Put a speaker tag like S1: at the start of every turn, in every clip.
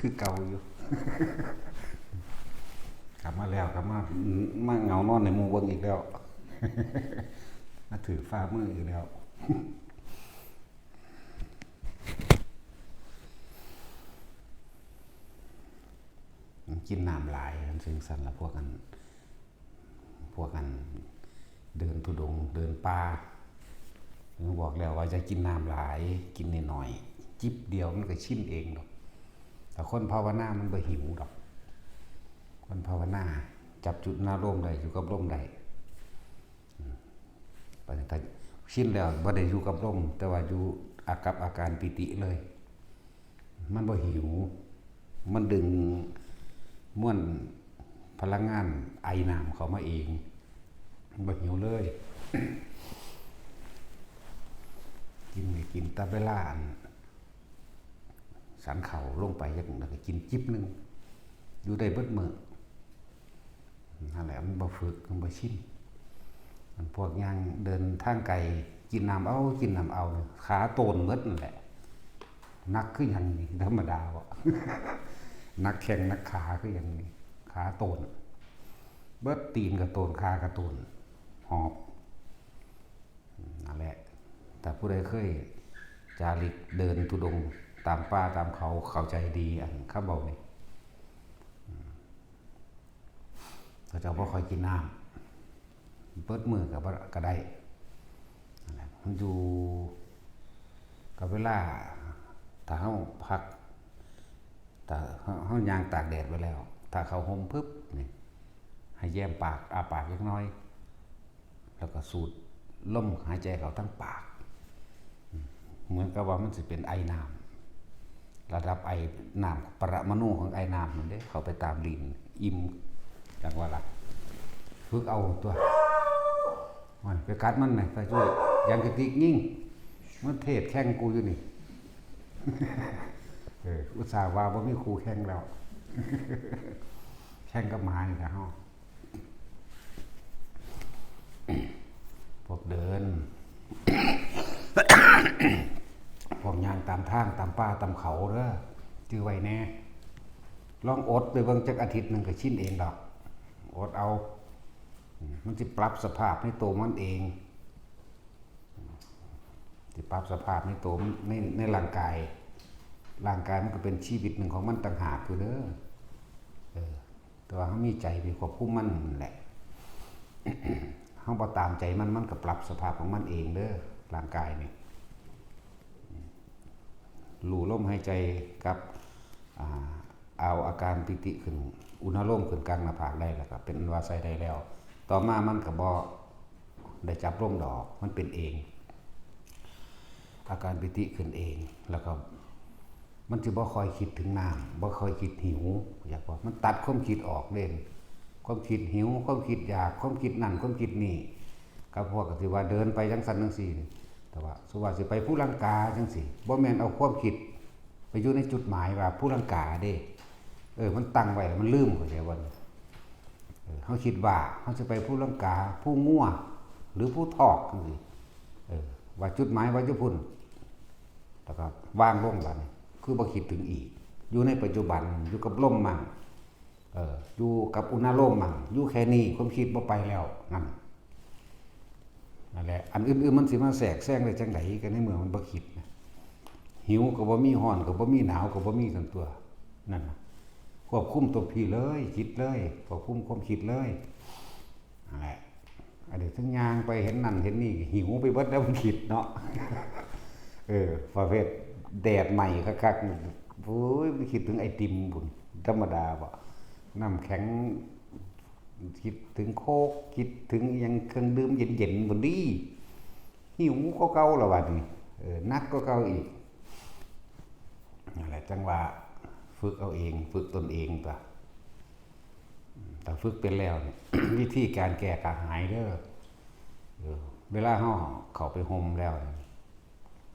S1: คือเก่าอยู่กลับมาแล้วกลับมาเหงานอนในหมู่เบิ่งอีกแล้วมาถือฟ้ามืออีกแล้วกินน้ำหลายมันซึ่งสั่นละพวกกันเดินธุดงค์เดินป่าบอกแล้วว่าจะกินน้ำหลายกินหน่อยๆจิบเดียวมันก็ชิมเองดอกแต่คนภาวนามันบ่หิวดอกคนภาวนาจับจุดหน้าร่มได้อยู่กับร่มได้ปฏิทัชินแล้วบ่ได้อยู่กับร่มแต่ว่าอยู่กับอาการปิติเลยมันบ่หิวมันดึงม้วนพลังงานไอน้ำเขามาเองบ่หิวเลยกินตาเวลาสันเข่าลงไปอย่างนั้นก็กินจิบนึงอยู่ได้เบิดมื้อนั่นแหละมันบ่ฝึกมันบ่ชินมันพวกย่างเดินทางไกลกินน้ำเอาขาโตนหมดนั่นแหละนักคือหยังนี่ธรรมดาบ่ นักแข่งนักขาคือหยังนี่ขาโตนเบิดตีนก็โตนขากระโตนหอบนั่นแหละแต่ผู้ใดเคยจาริกเดินธุดงค์ตามป่าตามเขาเข้าใจดีอันเขาบอกนี่เขาจะบ่ค่อยกินน้ำเปิดมือก็ได้มันอยู่กับเวลาถ้าเฮาพักแต่เฮายางตากแดดไว้แล้วถ้าเขาห่มปึ๊บนี่ให้แย้มปากอาปากเล็กน้อยแล้วก็สูดลมหายใจเขาทั้งปากเหมือนกับว่ามันสิเป็นไอน้ำระดับไอน้ำปรมาณูของไอน้ำมันเด้เขาไปตามลิ้นอิ่มจังว่าล่ะฝึกเอาตัวมันไปกัดมันไหมไปช่วยยังกระติกยิ่งมันเทศแข่งกูอยู่นี่อุตส่าห์ว่าบ่มีครูแข่งแล้วแข่งกับหมานี่นะเฮาพวกเดินพวกย่างตามทางตามป่าตามเขาเด้อจื้อไว้แน่ลองอดไปเบิ่งจักอาทิตย์นึงก็ชินเองดอกอดเอามันสิปรับสภาพในตัวมันเองสิปรับสภาพในตัวในร่างกายมันก็เป็นชีวิตหนึ่งของมันต่างหากคือเด้อแต่ว่าเขามีใจไปควบคุมมันแหละเขาบ่ตามใจมันก็ปรับสภาพของมันเองเด้อร่างกายนี่หลู่ลมหายใจกับเอาอาการปิติขึ้นอุณหภูมิขึ้นกลางหน้าผากได้แล้วก็เป็นว่าใส่ได้แล้วต่อมามันก็บ่ได้จับร่มดอกมันเป็นเองอาการปิติขึ้นเองแล้วก็มันจะบ่ค่อยคิดถึงน้ำบ่ค่อยคิดหิวอยากบอกมันตัดความคิดออกเล่นความคิดหิวความคิดอยากความคิดนั่นความคิดนี่ก็พวกก็สิว่าเดินไปจังซั่นจังซี่แต่ว่าสว่าสิไปผู้ลังกาจังซี่บ่แม่นเอาความคิดไปอยู่ในจุดหมายว่าผู้ลังกาเด้มันตั้งไว้แล้วมันลืมเข้าใจบ่เฮาคิดว่าเฮาจะไปผู้ลังกาผู้งัวหรือผู้ทอกจังซี่ว่าจุดหมายว่าจะพุ่นแล้วก็วางลงบัดนี้คือบ่คิดถึงอีกอยู่ในปัจจุบันอยู่กับลมมั่งอยู่กับอุณหภูมิมั่งอยู่แค่นี้ความคิดบ่ไปแล้วนั่นแหละอันอื่นๆมันสิมาแทรกแซงได้จังได๋กันในเมื่อมันบ่คิดนะหิวก็บ่มีร้อนก็บ่มีหนาวก็บ่มีทั้งตัวนั่นน่ะควบคุมตัวพี่เลยคิดเลยควบคุมความคิดเลยนั่นแหละอันนี้ทั้งย่างไปเห็นนั่นเห็นนี่หิวไปเบิดแล้วมันคิดเนาะประเภทแดดใหม่คักๆโอ้ยไม่คิดถึงไอติมบุญธรรมดาบ่น้ำแข็งคิดถึงโค้กคิดถึงยังเครื่องดื่มเย็นๆบุญดีหิวก็เก่าแล้วบัดนี้นักก็เก่าอีกนั่นแหละจังว่าฝึกเอาเองฝึกตนเองตัวแต่ฝึกเป็นแล้ว วิธีการแก้กระหายเด้อเวลาเฮาเข้าไปห่มแล้ว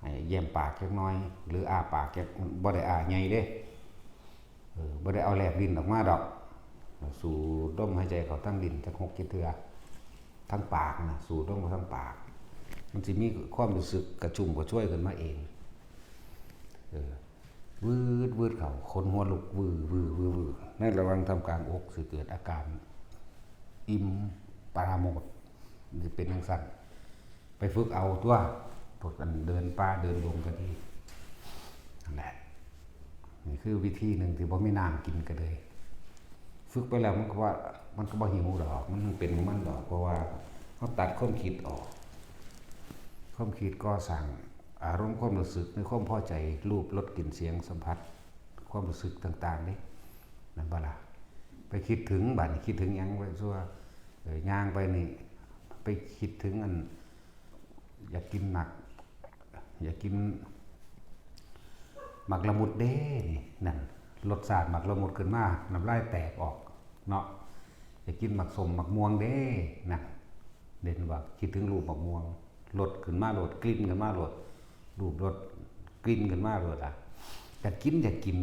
S1: ให้แย้มปากเล็กน้อยหรืออ้าปากบ่ได้อ้าใหญ่เด้บ่ได้เอาแลบลิ้นออกมาดอกสูดลมหายใจเข้าทั้งลิ้นจัก6-7เทื่อทั้งปากนะสูดลมเข้าทั้งปากมันสิมีความรู้สึกกระชุ่มกระชวยขึ้นมาเอง วืดวืดเขาคนหัวลุกวือวือวือวือในระหว่างทำการอกสิเกิดอาการอิ่มปราโมทย์จะเป็นทังสั้นไปฝึกเอาตัวพวกกันเดินป่าเดินลงกันที่นั่นแหละนี่คือวิธีหนึ่งที่บ่มีน้ำกินกันเลยฝึกไปแล้วมันก็ว่ามันก็บ่หิวดอกมันเป็นของมันดอกเพราะว่าเขาตัดความคิดออกความคิดก็สั่งอารมณ์ความรู้สึกในความพอใจรูปรสกลิ่นเสียงสัมผัสความรู้สึกต่างๆนี่นั่นบ่ล่ะไปคิดถึงบัดคิดถึงยังไว้ซัวย่างไปนี่ไปคิดถึงอันอยากกินหมักอยากกินหมักละมุดเด้นี่นั่นรสชาติหมักละมุดขึ้นมาน้ำลายแตกออกเนาะอยากกินหมักสมหมักม่วงเด้นั่นเด่นว่าคิดถึงรูปหมักม่วงรสขึ้นมาโลดกลิ่นขึ้นมาโลดรูปรสกลิ่นขึ้นมาโลดอ่ะอยากกิน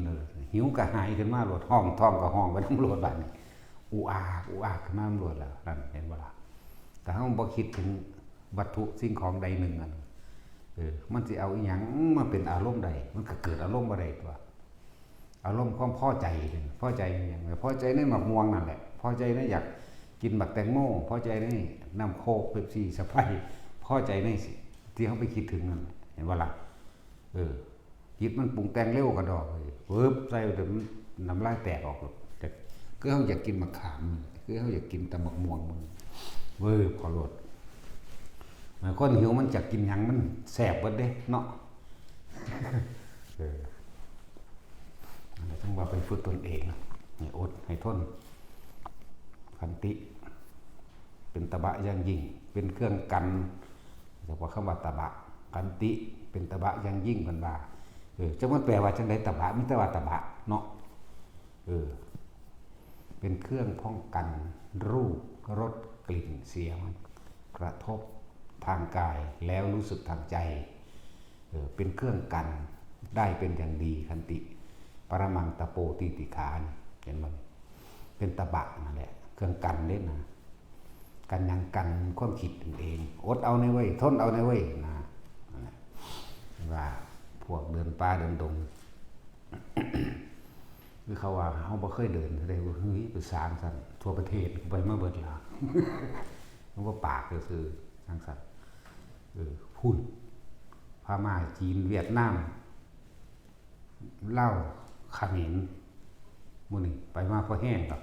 S1: เลยหิวกระหายขึ้นมาโลดห้องท้องก็ห้องไปทั้งโลดบัดนี้อูอาขึ้นมาโลดแล้วนั่นเห็นบ่ล่ะแต่ถ้ามันบ่คิดถึงวัตถุสิ่งของใดหนึ่งอันมันจะเอาอีหยังมาเป็นอารมณ์ใดมันก็เกิดอารมณ์บ่ได้ตัวอารมณ์ความพอใจเป็นพอใจอย่างไรพอใจในหมักม่วงนั่นแหละพอใจในอยากกินหมักแตงโมพอใจในน้ำโคกเป๊ปซี่สไปร์พอใจในที่เขาไปคิดถึงนั่นเห็นว่าล่ะจิตมันปรุงแต่งเร็วกระดอกเลยเวิบใส่แต่มันน้ำลายแตกออกแต่ก็เขาอยากกินมะขามคือเขาอยากกินแต่หมักม่วงมันเวิบขอรดคนหิวมันจะกินหยังมันแสบเบิดเด้เนาะต้องว่าไปฝึกตนเองให้อดให้ทนขันติเป็นตบะอย่างยิ่งเป็นเครื่องกันเรียกว่าคำว่าตบะขันติเป็นตบะอย่างยิ่งกันว่าจะมันแปลว่าจังไดตบะมิตรว่าตบะเนาะเป็นเครื่องป้องกันรูปรสกลิ่นเสียงกระทบทางกายแล้วรู้สึกทางใจเป็นเครื่องกันได้เป็นอย่างดีขันติปรมังตะโปติติขานเห็นมั้ยเป็นตบะนั่นแหละเครื่องกันเล่นนะกันยังกันความคิดเองอดเอาในเว้ยทนเอาในเว้ยนะว่าพวกเดินป่าเดินดงคือเขาว่าเขาบ่เคยเดินได้ว่าเฮ้ยไปสร้างซั่นทั่วประเทศไปมาเบิดล่ะมันว่าปากก็คือสร้างสัตว์พุ่นพม่าจีนเวียดนามลาวเขมรมื้อนี้ไปมาพอแห้งดอก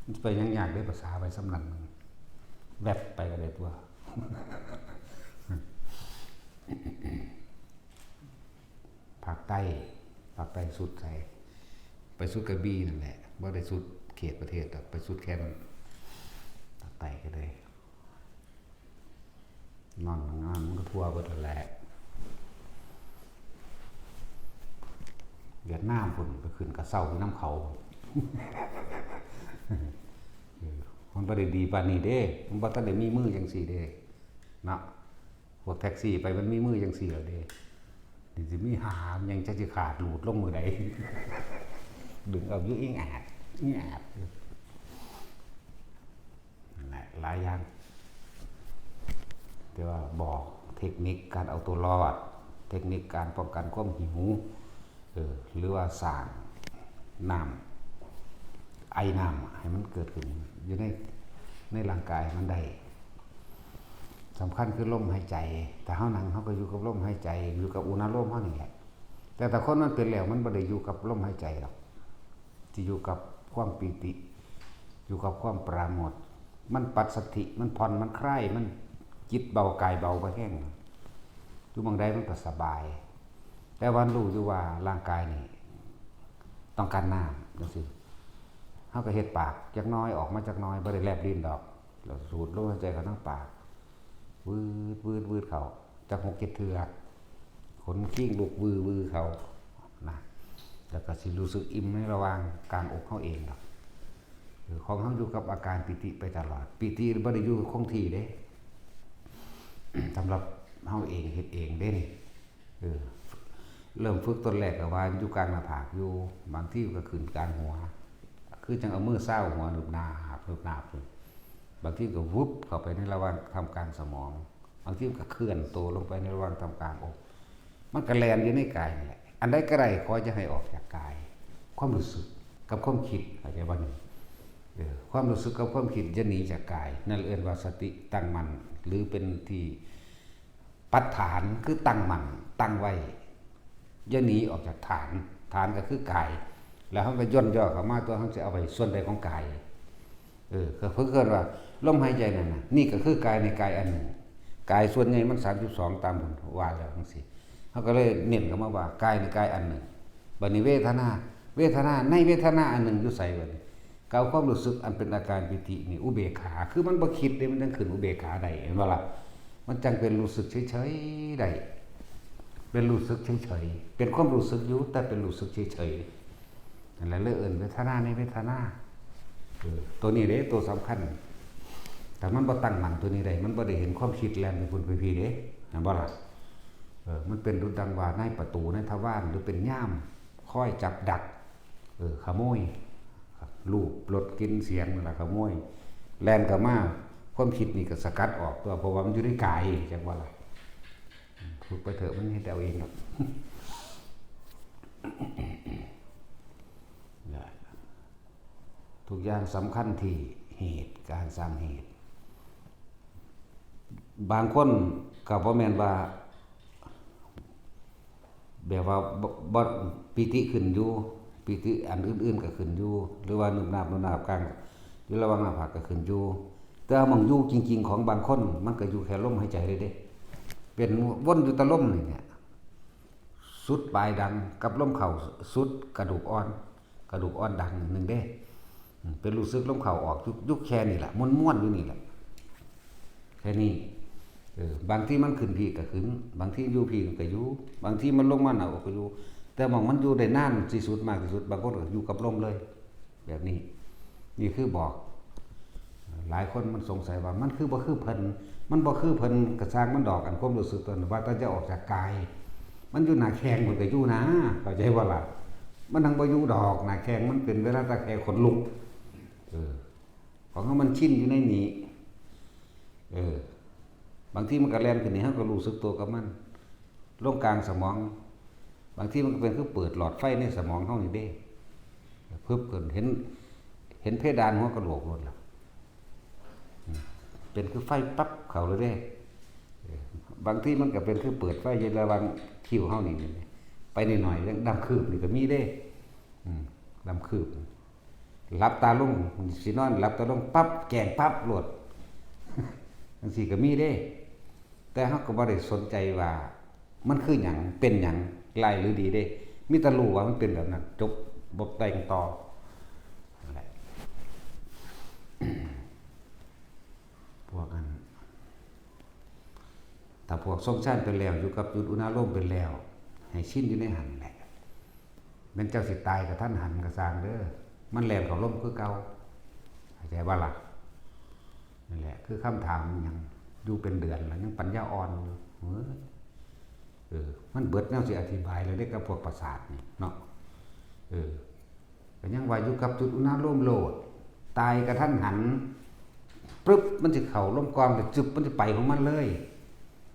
S1: มันไปยังยากได้ภาษาไปสำนันแวบไปก็ได้ตัวภาคใต้สุดใส่ไปสุดกระบี่นั่นแหละบ่ได้สุดเขตประเทศดอกไปสุดแค่นั้นภาคใต้ก็เลยนอนมันก็ทั่วเบิดแหละเวียดนามพุ่นไปขึ้นกระเซ้าที่น้ำเขามันบ่ได้ดีปานนี้เด้มันบ่ทันได้มีมือจังซี่เด้เนาะพวกแท็กซี่ไปมันมีมือจังซี่แล้วเด้นี่สิมีหามยังจะสิขาดหลุดลงมือใดดึงเอาอยู่อิงอาดนั่นแหละหลายอย่างแต่ว่าบอกเทคนิคการเอาตัวรอดเทคนิคการป้องกันความหิวหรือว่าสร้างน้ำไอน้ำให้มันเกิดขึ้นอยู่ในร่างกายมันได้สำคัญคือลมหายใจแต่เฮานั่งเฮาก็อยู่กับลมหายใจอยู่กับอุณหภูมิเฮานี่แหละแต่คนมันเป็นแล้วมันบ่ได้อยู่กับลมหายใจหรอกสิอยู่กับความปีติอยู่กับความปราโมทย์มันปัสสัทธิมันผ่อนมันคลายมันจิตเบากายเบาบ่แห้งอยู่บางใดมันก็สบายแต่วันรู้อยู่ว่าร่างกายนี่ต้องการน้ำจังซี่เฮาก็เฮ็ดปากจักน้อยออกมาจักน้อยบ่ได้แลบลิ้นดอกแล้วสูดลมหายใจเข้าทางปากวืดเข้าจัก6-7เทื่อขนกิ้งลุกวือเข้านะแล้วก็สิรู้สึกอิ่มในระหว่างกลางอกเฮาเองดอกของเฮาอยู่กับอาการปิติไปตลอดปิติบ่ได้อยู่คงที่เด้สำหรับเฮาเองเฮ็ดเองเด้นี่เริ่มฝึกต้นแรกก็ว่าอยู่กลางหน้าผากอยู่บางที่ก็ขึ้นกลางหัวคือจังเอามือเศร้าหัวหนึบหน้าบางที่ก็วุบเข้าไปในระหว่างทำกลางสมองบางที่ก็เคลื่อนตัวลงไปในระหว่างทำกลางอกมันก็แล่นอยู่ในกายนี่แหละ อันใดก็ได้ขอจะให้ออกจากกายความรู้สึกกับความคิดเข้าใจบ่นี่ความรู้สึกกับความคิดจะหนีจากกายนั่นเรียกว่าสติตั้งมั่นหรือเป็นที่ปัฏฐานคือตั้งมั่นตั้งไว้อย่าหนีออกจากฐานฐานก็คือกายแล้วเฮาก็ย่นย่อเข้ามาตัวเฮาสิเอาไว้ส่วนใดของกายก็เพิ่นเกิดว่าลมหายใจนั่นน่ะนี่ก็คือกายในกายอันหนึ่งกายส่วนใหญ่มัน32ตามผมว่าแล้วจังซี่เฮาก็เลยเน้นเข้ามาว่ากายในกายอันหนึ่งบัดนี้เวทนาในเวทนาอันหนึ่งอยู่ไสบัดนี้กาวความรู้สึกอันเป็นอาการปิตินี่อุเบกขาคือมันบ่คิดได้มันจังขึ้นอุเบกขาได้เห็นบ่ล่ะมันจังเป็นรู้สึกเฉยๆได้เป็นรู้สึกเฉยๆเป็นความรู้สึกอยู่แต่เป็นรู้สึกเฉยๆนั่นแหละเรื่องเวทนาในเวทนาตัวนี้เด้ตัวสำคัญแต่มันบ่ตั้งมั่นตัวนี้ได้มันบ่ได้เห็นความคิดแล่นไปพุ่นไปพี่เด้เห็นบ่ล่ะมันเป็นดุจดังว่าในประตูในทวารหรือเป็นย่ามคอยจับดักขโมยรูปรสกลิ่นเสียงนั่นล่ะขโมยแล่นเข้ามาความคิดนี่ก็สกัดออกตัวเพราะว่ามันอยู่ในกายจังว่าล่ะฝึกไปเถอะมันเฮ็ดเอาเองหรอกทุกอย่างสำคัญที่เหตุการสร้างเหตุบางคนก็บ่แม่นว่าแบบว่าบ่ปิติขึ้นอยู่ปิติอันอื่นๆก็ขึ้นอยู่หรือว่านึกนาบกลางอยู่ระหว่างหน้าผากก็ขึ้นอยู่แต่มันอยู่จริงๆของบางคนมันก็อยู่แค่ลมหายใจเลยเด้เป็นวนอยู่แตะลมนี่เนี่ยสุดปลายดังกับลมเข้าสุดกระดูกอ่อนดังนึงเด้เป็นรู้สึกลมเข้าออกยุกแค่นี่แหละม้วนๆอยู่นี่แหละแค่นี้บางที่มันขึ้นพี่ก็ขึ้นบางที่อยู่พี่ก็อยู่บางที่มันลงมาหนาวก็อยู่แต่มองมันอยู่ได้นานที่สุดมากที่สุดบางคนก็อยู่กับลมเลยแบบนี้นี่คือบอกหลายคนมันสงสัยว่ามันคือบ่คือเพิ่นมันบ่คือเพิ่นกระสร้างมันดอกอันความรู้สึกตนว่าถ้าจะออกจากกายมันอยู่หน้าแข้งมันก็อยู่นะเข้าใจว่าล่ะมันทั้งบ่อยู่ดอกหน้าแข้งมันเป็นเวลาตะแคงขนลุกของมันชินอยู่ในนี้บางทีมันก็แล่นขึ้นนี่เฮาก็รู้สึกตัวกับมันลงกลางสมองบางทีมันก็เป็นคือเปิดหลอดไฟในสมองเฮานี่เด้เพิ่มขึ้นเห็นเพดานหัวกะโหลกโลดล่ะเป็นคือไฟปั๊บเข้าเลยเด้บางทีมันก็เป็นคือเปิดไฟอยู่ระหว่างคิ้วเฮานี่ไปนิดหน่อยดำคืบนี่ก็มีเด้ดำคืบหลับตาลงสินอนหลับตาลงปั๊บแกงปั๊บโลดจังซี่ก็มีเด้แต่เฮาก็บ่ได้สนใจว่ามันคือหยังเป็นหยังร้ายหรือดีเด้มีแต่รู้ว่ามันเป็นแบบนั้นจบบ่แต่งต่อนั่นแหละพวกนั้นถ้าพวกทรงชาติเป็นแล้วอยู่กับจุดอุณาโลมเป็นแล้วให้ชินอยู่ในหันแหละแม่นเจ้าสิตายกับท่านหันก็สร้างเด้อมันแล่นเข้าลมคือเก่าเข้าใจบ่ล่ะนั่นแหละคือคำถามหยังอยู่เป็นเดือนแล้วยังปัญญาอ่อนอยู่มันเบิดแนวสิอธิบายแล้วได้กับพวกประสาทนี่เนาะก็ยังว่าอยู่กับจุดอุณาโลมโลดตายกระทันหันปึ๊บมันสิเข้าลมกองแต่จึบมันสิไปของมันเลย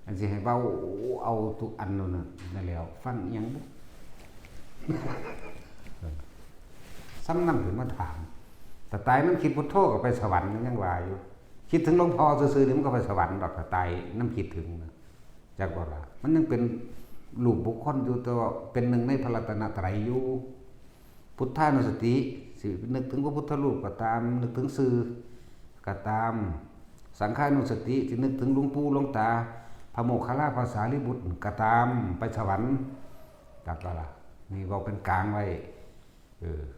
S1: อันสิให้เว้าเอาทุกอันนั่นนั่นแล้วฟังอีหยังบ่ซ้ำนำถึงมาถามแต่ตายมันคิดพุทโธก็ไปสวรรค์ยังว่าอยู่คิดถึงหลวงพ่อซื่อๆนี่มันก็ไปสวรรค์ดอกถ้าตายนำคิดถึงจักว่าล่ะมันยังเป็นรูปบุคคลอยู่ตัวเป็นหนึ่งในพระรัตนตรัยอยู่พุทธานุสติสินึกถึงพระพุทธรูปก็ตามนึกถึงสื่อก็ตามสังฆานุสติสินึกถึงหลวงปู่หลวงตาพระโมคคัลลาภาษาลิบุตรก็ตามไปสวรรค์จักว่าล่ะนี่เว้าเป็นกลางไว้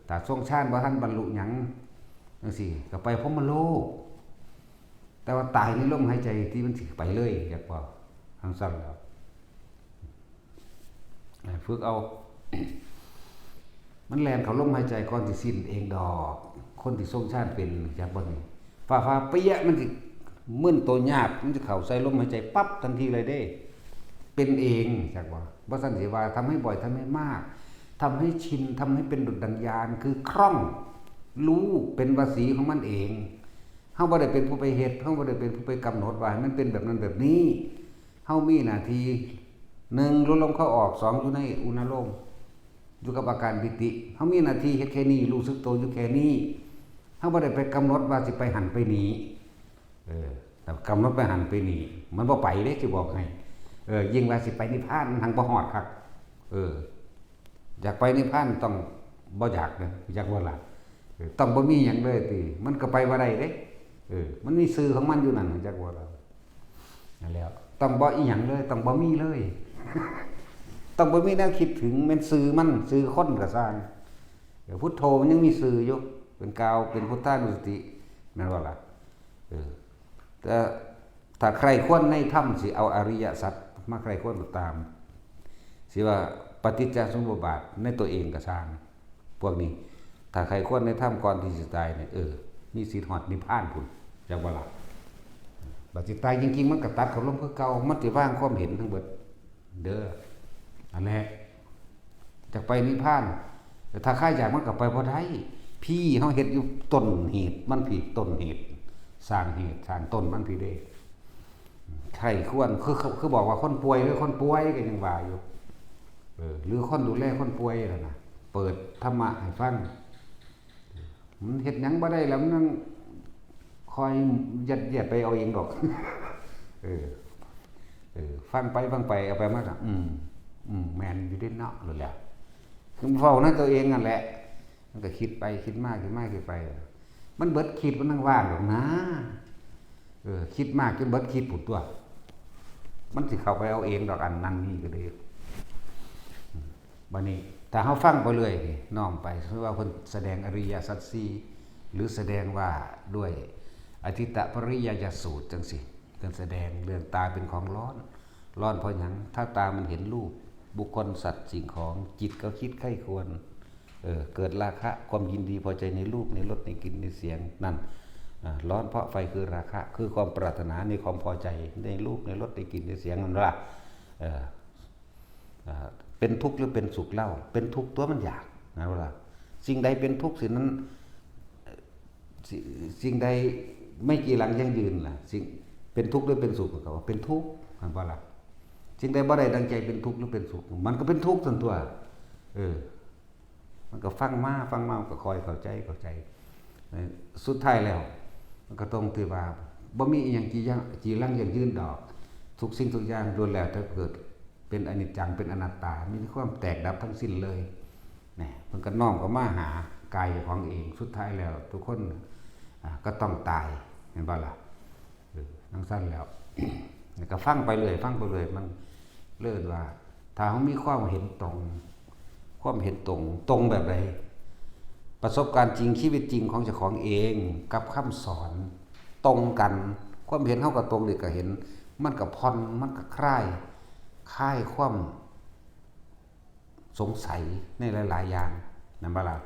S1: ถ้าทรงชาติบ่ทันบรรลุหยังจังซี่ก็ไปพรหมโลกแต่ว่าตายในลมหายใจที่มันสิไปเลยจักว่าทางสั้นแล้วฝึกเอา มันแล่นเข้าลมหายใจก่อนสิสิ้นเองดอกคนที่ทรงชาติเป็นจักบ่นี่ฟ้าเปี้ยมันสิมึนตัวยากมันจะเข้าใส่ลมหายใจปั๊บทันทีเลยเด้เป็นเองจักว่าบ่ซั่นสิว่าทำให้บ่อยทำให้มากทำให้ชินทำให้เป็นดุจดังญาณคือคล่องรู้เป็นภาษีของมันเองเฮาบ่ได้เป็นผู้ไปเฮ็ดเฮาบ่ได้เป็นผู้ไปกำหนดว่าให้มันเป็นแบบนั้นแบบนี้เฮามีหน้าที่1ลดลมเข้าออก2อยู่ในอุณาโลม อยู่กับอาการปิติเฮามีหน้าที่เฮ็ดแค่นี้รู้สึกตัวอยู่แค่นี้เฮาบ่ได้ไปกำหนดว่าสิไปหันไปหนีแต่กำหนดไปหันไปหนีมันบ่ไปเด้สิบอกให้ยิ่งว่าสิไปนิพพานทางบ่ฮอดคักอยากไปนิพพานต้องบ่อยากเด้อยากว่าล่ะต้องบ่มีหยังเลยติมันก็ไปบ่ได้เด้มันมีชื่อของมันอยู่นั่นจักว่าล่ะนั่นแล้วต้องบ่อีหยังเลยต้องบ่มีเลย ต้องบ่มีแนวคิดถึงแม่นชื่อมันชื่อคนก็สร้างพุทโธมันยังมีชื่ออยู่เป็นกาวเป็นพุทธานุสติแม่นบ่ล่ะแต่ถ้าใครควรในธรรมสิเอาอริยสัจมาใครควรตามสิว่าปฏิจจสมุปบาทในตัวเองก็สร้างพวกนี้ถ้าใครควรในธรรมก่อนที่สิตายเนี่ยมีสิทธิ์ฮอดนิพพานพุ่นจักบ่ล่ะบัดสิตายจริงๆมันก็ตัดเขาลงคือเก่ามันสิว่างความเห็นทั้งเบิดเด้ออันแรกจะไปนิพพานแต่ถ้าใครอยากมันก็ไปบ่ได้พี่เฮาเฮ็ดอยู่ต้นเหตุมันผิดต้นเหตุสร้างเหตุสร้างต้นมันผิดเด้ใครควรคือบอกว่าคนป่วยหรือคนป่วยก็ยังว่าอยู่หรือคนดูแลคนป่วยล่ะนะเปิดธรรมะให้ฟังมันเฮ็ดหยังบ่ได้แล้วมันคอยยัดเยียดไปเอาเองดอกฟังไปเอาไปมาก็แม่นอยู่เด้เนาะนั่นแหละคือเฝ้านั่นตัวเองนั่นแหละมันก็คิดไปคิดมากไปมันเบิดคิดมันนั่งว่างดอกนะคิดมากจนเบิดคิดผุดตัวมันสิเข้าไปเอาเองดอกอันนั้นนี่ก็ได้บัดนี้ถ้าเฮาฟังไปเรื่อยน้อมไปเพราะว่าเพิ่นแสดงอริยสัจสี่หรือแสดงว่าด้วยอธิตตปริยยสูตรจังซี่เพิ่นแสดงเรื่องตาเป็นของร้อนเพราะหยังถ้าตามันเห็นรูปบุคคลสัตว์สิ่งของจิตก็คิดใคร่ควรเกิดราคะความยินดีพอใจในรูปในรสในกลิ่นในเสียงนั่นร้อนเพราะไฟคือราคะคือความปรารถนาในความพอใจในรูปในรสในกลิ่นในเสียงนั่นล่ะเป็นทุกข์หรือเป็นสุขเล่าเป็นทุกข์ตัวมันอยากนะว่าสิ่งใดเป็นทุกข์สิ่งนั้นสิ่งใดไม่จีรังยั่งยืนล่ะสิ่งเป็นทุกข์หรือเป็นสุขก็ว่าเป็นทุกข์มันว่าล่ะสิ่งใดบ่ได้ดังใจเป็นทุกข์หรือเป็นสุขมันก็เป็นทุกข์ส่วนตัวมันก็ฟังมาก็คอยเข้าใจสุดท้ายแล้วมันก็ต้องถือว่าบ่มีอีหยังจีรังยั่งยืนดอกทุกสิ่งทุกอย่างล้วนแล้วแต่เกิดเป็นอนิจจังเป็นอนัตตามีความแตกดับทั้งสิ้นเลยนี่มันก็น้อมก็มาหากายของเองสุดท้ายแล้วทุกคนก็ต้องตายเห็นบ่ล่ะทั้งสั้นแล้ว ก็ฟังไปเลยมันเลิศว่าถ้าเฮามีความเห็นตรงแบบใดประสบการณ์จริงชีวิตจริงของเจ้าของเองกับคำสอนตรงกันความเห็นเฮาก็ตรงนี่ก็เห็นมันก็ผ่อนมันก็คลายความสงสัยในหลายๆอย่างนั่นบ่ล่ะ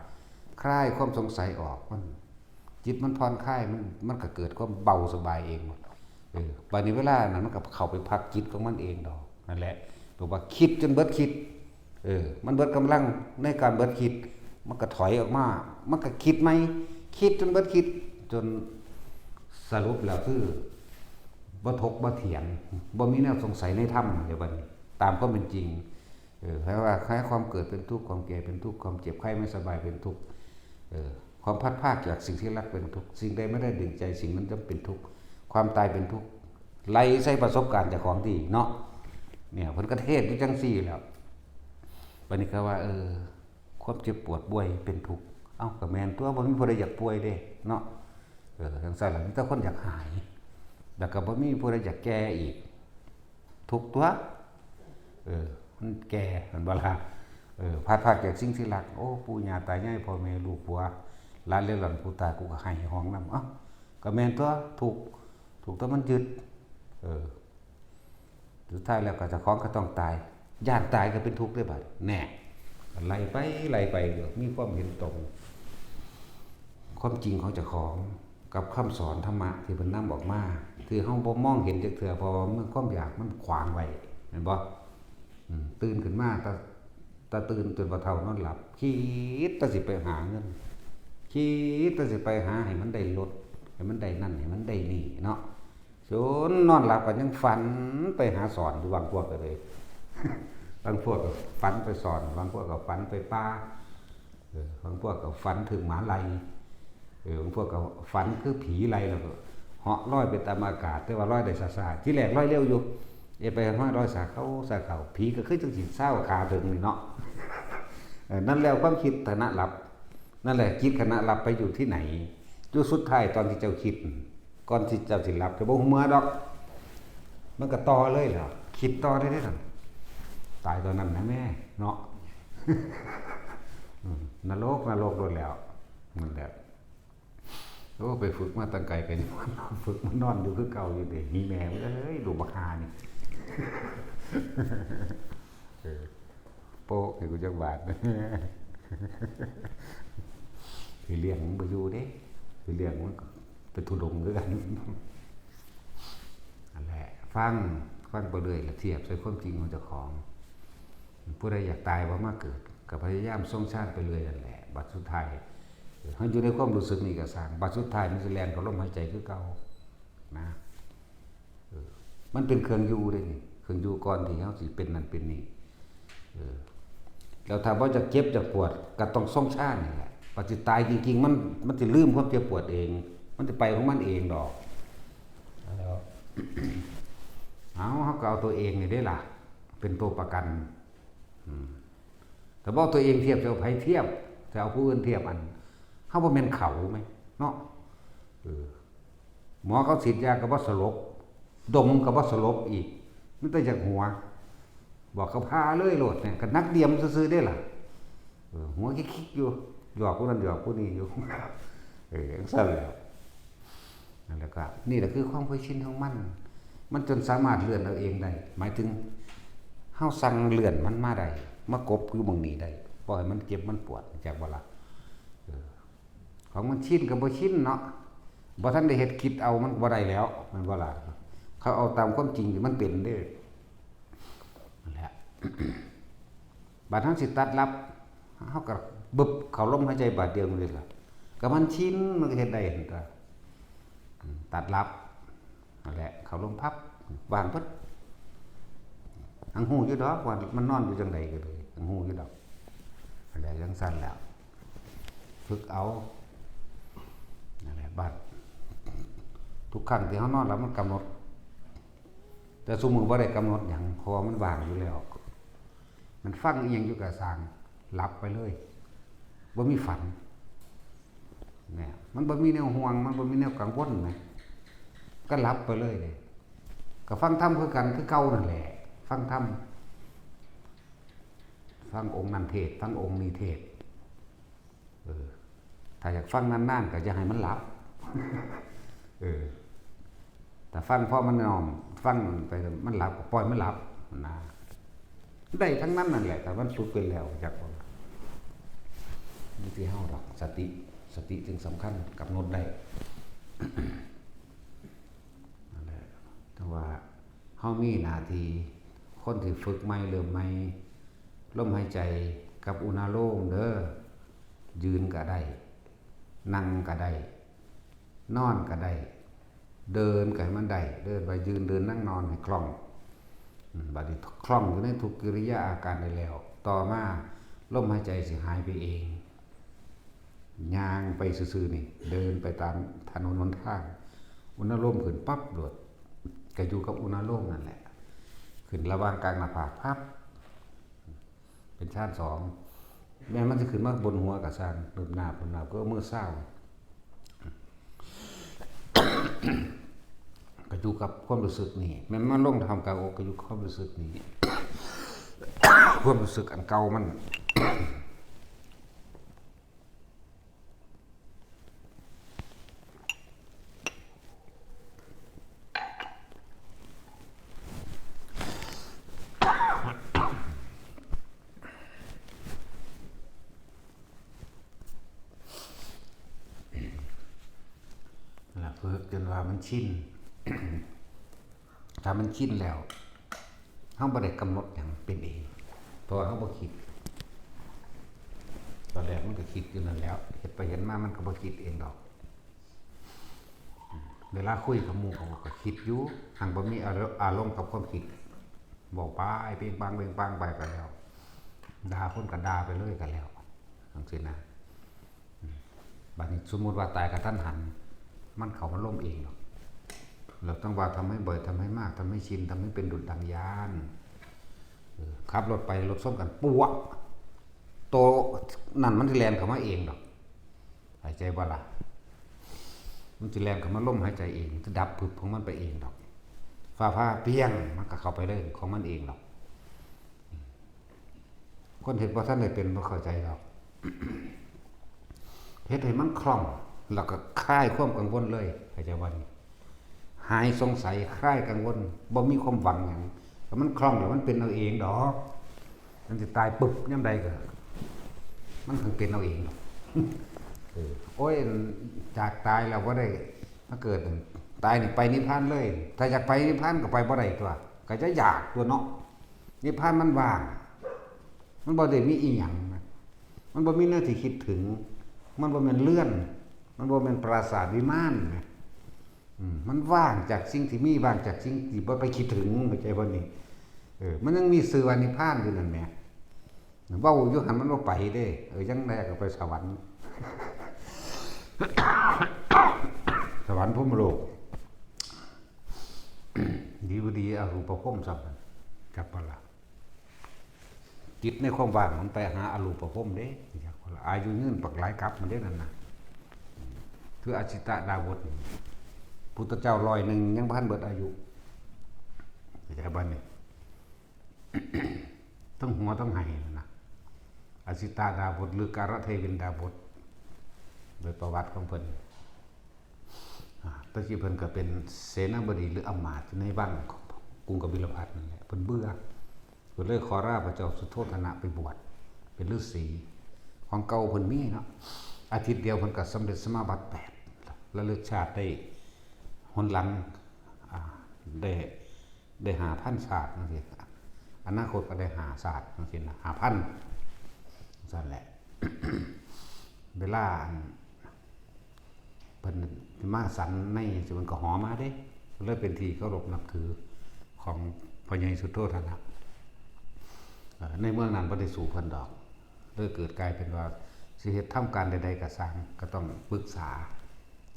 S1: คลายความสงสัยออกมันจิตมันผ่อนคลายมันก็เกิดความเบาสบายเองบัดนี้เวลานั้นมันก็เข้าไปพักจิตของมันเองดอกนั่นแหละบอกว่าคิดจนเบิดคิดมันเบิดกำลังในการเบิดคิดมันก็ถอยออกมามันก็คิดไหมคิดจนเบิดคิดจนสรุปแล้วคือบ่ถกบ่เถียงบ่มีแนวสงสัยในธรรมเดี๋ยวบัดนี้ตามความเป็นจริงเพราะว่าความเกิดเป็นทุกข์ความแก่เป็นทุกข์ความเจ็บไข้ไม่สบายเป็นทุกข์ความพัดพรากจากสิ่งที่รักเป็นทุกข์สิ่งใดไม่ได้ดึงใจสิ่งนั้นจะเป็นทุกข์ความตายเป็นทุกข์ไล่ใช้ประสบการณ์จากของที่เนาะเนี่ยเพิ่นก็เทศอยู่จังซี่แล้วบัดนี้ก็ว่าความเจ็บปวดป่วยเป็นทุกข์เอ้าก็แม่นตัวบ่มีผู้ใดอยากป่วยเด้เนาะจังซั่นล่ะมีแต่คนอยากหายแล้วก็บ่มีผู้ใดอยากแก่อีกทุกตัวมันแก่มันบ่ล่ะพาดจากสิ่งที่รักโอ้ปู่ย่าตายายพ่อแม่ลูกผัวหลานเลี้ยงหลานผู้ตายกูก็ให้ห้องนำเอ้าก็แม่นตัวถูกตัวมันยึดสุดท้ายแล้วก็เจ้าของก็ต้องตายญาติตายก็เป็นทุกข์ด้วยบัดแน่ไล่ไปมีความเห็นตรงความจริงของเจ้าของกับคำสอนธรรมะที่เพิ่นนำออกมาคือเฮาบ่มองเห็นจักเทื่อเพราะว่ามันความอยากมันขวางไว้เห็นบ่ตื่นขึ้นมาตาตื่นจนบ่เท่านอนหลับคิดแต่สิไปหาเงินคิดแต่สิไปหาให้มันได้รถให้มันได้นั่นให้มันได้นี่เนาะจนนอนหลับก็ยังฝันไปหาสอนอยู่บางพวกก็เลย บางพวกก็ฝันไปสอนบางพวกก็ฝันไปป้าบางพวกก็ฝันถึงหมาไล่บางพวกก็ฝันคือผีไล่แล้วก็เหาะลอยไปตามอากาศแต่ว่าลอยได้ช้าๆที่แรกลอยเร็วอยู่ไปห้อยลอยสาเขาผีก็คือจังสิเศร้าขาถึงนี่เนาะนั่นแล้วความคิดขณะหลับนั่นแหละคิดขณะหลับไปอยู่ที่ไหนจุดสุดท้ายตอนที่เจ้าคิดก่อนที่เจ้าสิหลับจะบ่ฮู้เมื่อดอกมันก็ต่อเลยเหรอคิดต่อได้ซั่นตายตอนนั้นนะแม่เนาะนรกโดนแล้วนั่นแหละโอ้ไปฝึกมาตั้งไกลกันฝึกมันนอนอยู่คือเก่าอยู่เด้มีแม่เอ้ยดูบักฮานี่โป๊ะให้กูจักบาทคือเลี้ยงมันบ่อยู่เด้คือเลี้ยงมันเป็นทุดงคือกันนั่นแหละฟังไปเรื่อยแล้วเทียบใส่ความจริงของเจ้าของผู้ใดอยากตายบ่มาเกิดก็พยายามทรงชาติไปเรื่อยนั่นแหละบัดสุดท้ายเฮาอยู่ในความรู้สึกนี่ก็สร้างบัดสุดท้ายมันสิแล่นเข้าลมหายใจคือเก่านะมันเป็นเครื่องอยู่เด้นี่เครื่องอยู่ก่อนที่เฮาสิเป็นนั่นเป็นนี่แล้วถ้าว่าจะเจ็บจะปวดก็ต้องทรงชาตินี่แหละพอสิตายจริงๆมันสิลืมความเจ็บปวดเองมันจะไปของมันเองดอกแล้วเขาก็เอาตัวเองนี่ได้ล่ะเป็นตัวประกันแต่บอกตัวเองเทียบจะเอาไผเทียบจะเอาผู้อื่นเทียบอันเขาบ่แม่นเขาไหมเนาะหมอเขาฉีดยาก็บ่สลบดมก็บ่สลบอีกมันแต่จากหัวบอกเขาพาเลยโลดเนี่ยก็นักเดียมซื่อๆได้ล่ะหัวคิกๆอยู่หยอกผู้นั้นหยอกผู้นี้อยู่สั่นแล้วนั่นแหละครับนี่แหละคือความเคยชินของมันจนสามารถเลื่อนเอาเองได้หมายถึงเฮาสั่งเลื่อนมันมาได้มากบคือหม่องนี้ได้ปล่อยมันเจ็บมันปวดจากบ่ล่ะของมันชินกับบ่ชินเนาะบ่ทันได้เฮ็ดคิดเอามันบ่ได้แล้วมันบ่ล่ะเขาเอาตามความจริงที่มันเป็นเด้อนั่นแหละบัดนั้นสิตัดลับเฮาก็บึบเข้าลมหายใจบาดเดียวนี่ล่ะก็มันชินมันก็เฮ็ดได้หั่นตาตัดลับนั่นแหละเขาลงพับวางปึ๊ดหังหูอยู่ดอกว่ามันนอนอยู่จังไดก็เลยหังหูอยู่ดอกอะไรจังสั้นแล้วฝึกเอานั่นแหละบัดทุกครั้งที่เฮานอนแล้วมันกำหนดแต่ซุมื้อบ่ได้กำหนดหยังเพราะว่ามันว่างอยู่แล้วมันฟังอีหยังอยู่ก็สร้างหลับไปเลยบ่มีฝันเนี่ยมันบ่มีแนวห่วงมันบ่มีแนวกังวลนะก็หลับไปเลยเลยก็ฟังธรรมคือกันคือเก่านั่นแหละฟังธรรมฟังองค์นั้นเทศฟังองค์นี้เทศถ้าอยากฟังนานๆก็จะให้มันหลับแต่ฟังพอมันนอมฟังไปมันหลับก็ปล่อยมันหลับนะได้ทั้งนั้นนั่นแหละแต่มันสุดเป็นแล้วจากนี่ที่เฮาดอกสติจึงสำคัญกับนดได้นั่นแหละแต่ว่าเฮามีหน้าที่คนที่ฝึกใหม่เริ่มใหม่ลมหายใจกับอุณาโลมเด้อยืนก็ได้นั่งก็ได้นอนก็ได้เดินก็ให้มันได้เดินไปยืนเดินนั่งนอนให้คล่องบัดนี้คล่องอยู่ในทุกกิริยาอาการได้แล้วต่อมาลมหายใจสิหายไปเองย่างไปซื่อๆนี่เดินไปตามถนนหนทางอุณาโลมขึ้นปั๊บโดดก็อยู่กับอุณาโลมนั่นแหละขึ้นระหว่างกลางหน้าผากพับเป็นชาติสองแม้มันจะขึ้นมาบนหัวกับชาติเริ่มหน้าก็มือเศร้าก็อยู่กับความรู้สึกนี่แม้มันลงทำกลางอกก็อยู่ความรู้สึกนี่ความรู้สึกอันเก่ามันฝึกจนว่ามันชิน ถ้ามันชินแล้วเขาบ่ได้กำหนดอย่างเป็นเองเพราะเขาบ่คิดตอนแรกมันก็คิดอยู่นั่นแล้วเห็นไปเห็นมามันก็บ่คิดเองดอกเวลาคุยกับหมู่เขาก็คิดอยู่ห่างบ่มีอารมณ์กับความคิด บอกไปเพียงปังไปกันแล้วด่าคนก็ด่าไปเลยกันแล้วจังซี่นะบัดนี้สมมุติว่าตายกระทันหันมันเขามันล่มเองหรอกเราต้องว่าทำให้บ่อยทำให้มากทำให้ชินทำให้เป็นดุจดังยานขับรถไปรถส้มกันปัวโตนั่นมันสิแลนเข้ามาเองดอกหายใจบ่ล่ะมันสิแลนเข้ามาล่มหายใจเองจะดับผึบของมันไปเองดอกฟ้าผ่าเพียงมันก็เข้าไปเลยของมันเองดอกคนเห็นว่าท่านได้เป็นบ่เข้าใจหรอกเฮ็ดให้มันคล่องแล้วก็คลายความกังวลเลยหายใจว่านี่หายสงสัยคลายกังวลบ่มีความหวังหยังแต่มันคล่องแล้วมันเป็นเอาเองดอกมันสิตายปึ๊บยามใดก็มันถึงเป็นเอาเองดอกโอ้ยจากตายแล้วบ่ได้มาเกิดตายนี่ไปนิพพานเลยถ้าอยากไปนิพพานก็ไปบ่ได้ตัวก็จะอยากตัวเนาะนิพพานมันว่างมันบ่ได้มีอีหยังมันบ่มีเรื่องที่คิดถึงมันบ่แม่นเลื่อนมันบ่แม่นปราสาทวิมานมันว่างจากสิ่งที่มีว่างจากสิ่งที่บ่ไปคิดถึงเข้าใจบ่นี่มันยังมีสื่อว่านิพพานอยู่นั่นแหมเว้าอยู่หั่นมันบ่ไปเด้จังได๋ก็ไปสวรรค์ สวรรค์พรหมโลกดีบ่ดีอรูปภพซับจับบ่ล่ะจิตในความว่างมันไปหาอรูปภพเด้จักบ่ล่ะอายุยืนปักหลายกับมันเด้นั่นน่ะคืออจิตตดาบทพุทธเจ้า100นึงยังบ่ทันเบิดอายุเข้าใจบ่นี่ ทั้งหัวทั้งไหนะอจิตตดาบทหรือการะเทวินดาบทโดยประวัติของเพิ่นตะกี้เพิ่นก็เป็นเสนาบดีหรืออำมาตย์ในบ้านกรุงกบิลพัสนั่นแหละเพิ่นเบื่อเพิ่นเลยขอราพระเจ้าสุโธธนะไปบวชเป็นฤาษีของเก่าเพิ่นมีเนาะอาทิตย์เดียวเพิ่นก็สำเร็จสมาบัติ8ระลึกชาติได้หนหลังได้5,000ชาติจังซี่อนาคตก็ได้5ชาติจังซี่นะ5,000นั่นแหละ เวลาเพิ่นมาสันในสิมันก็หอมาเด้เลยเป็นที่เคารพนับถือของพ่อใหญ่สุโธทนะในเมืองนั้นบ่ได้สู่เพิ่นดอกเลยเกิดกลายเป็นว่าสิเฮ็ดทำการใดๆก็สร้างก็ต้องปรึกษา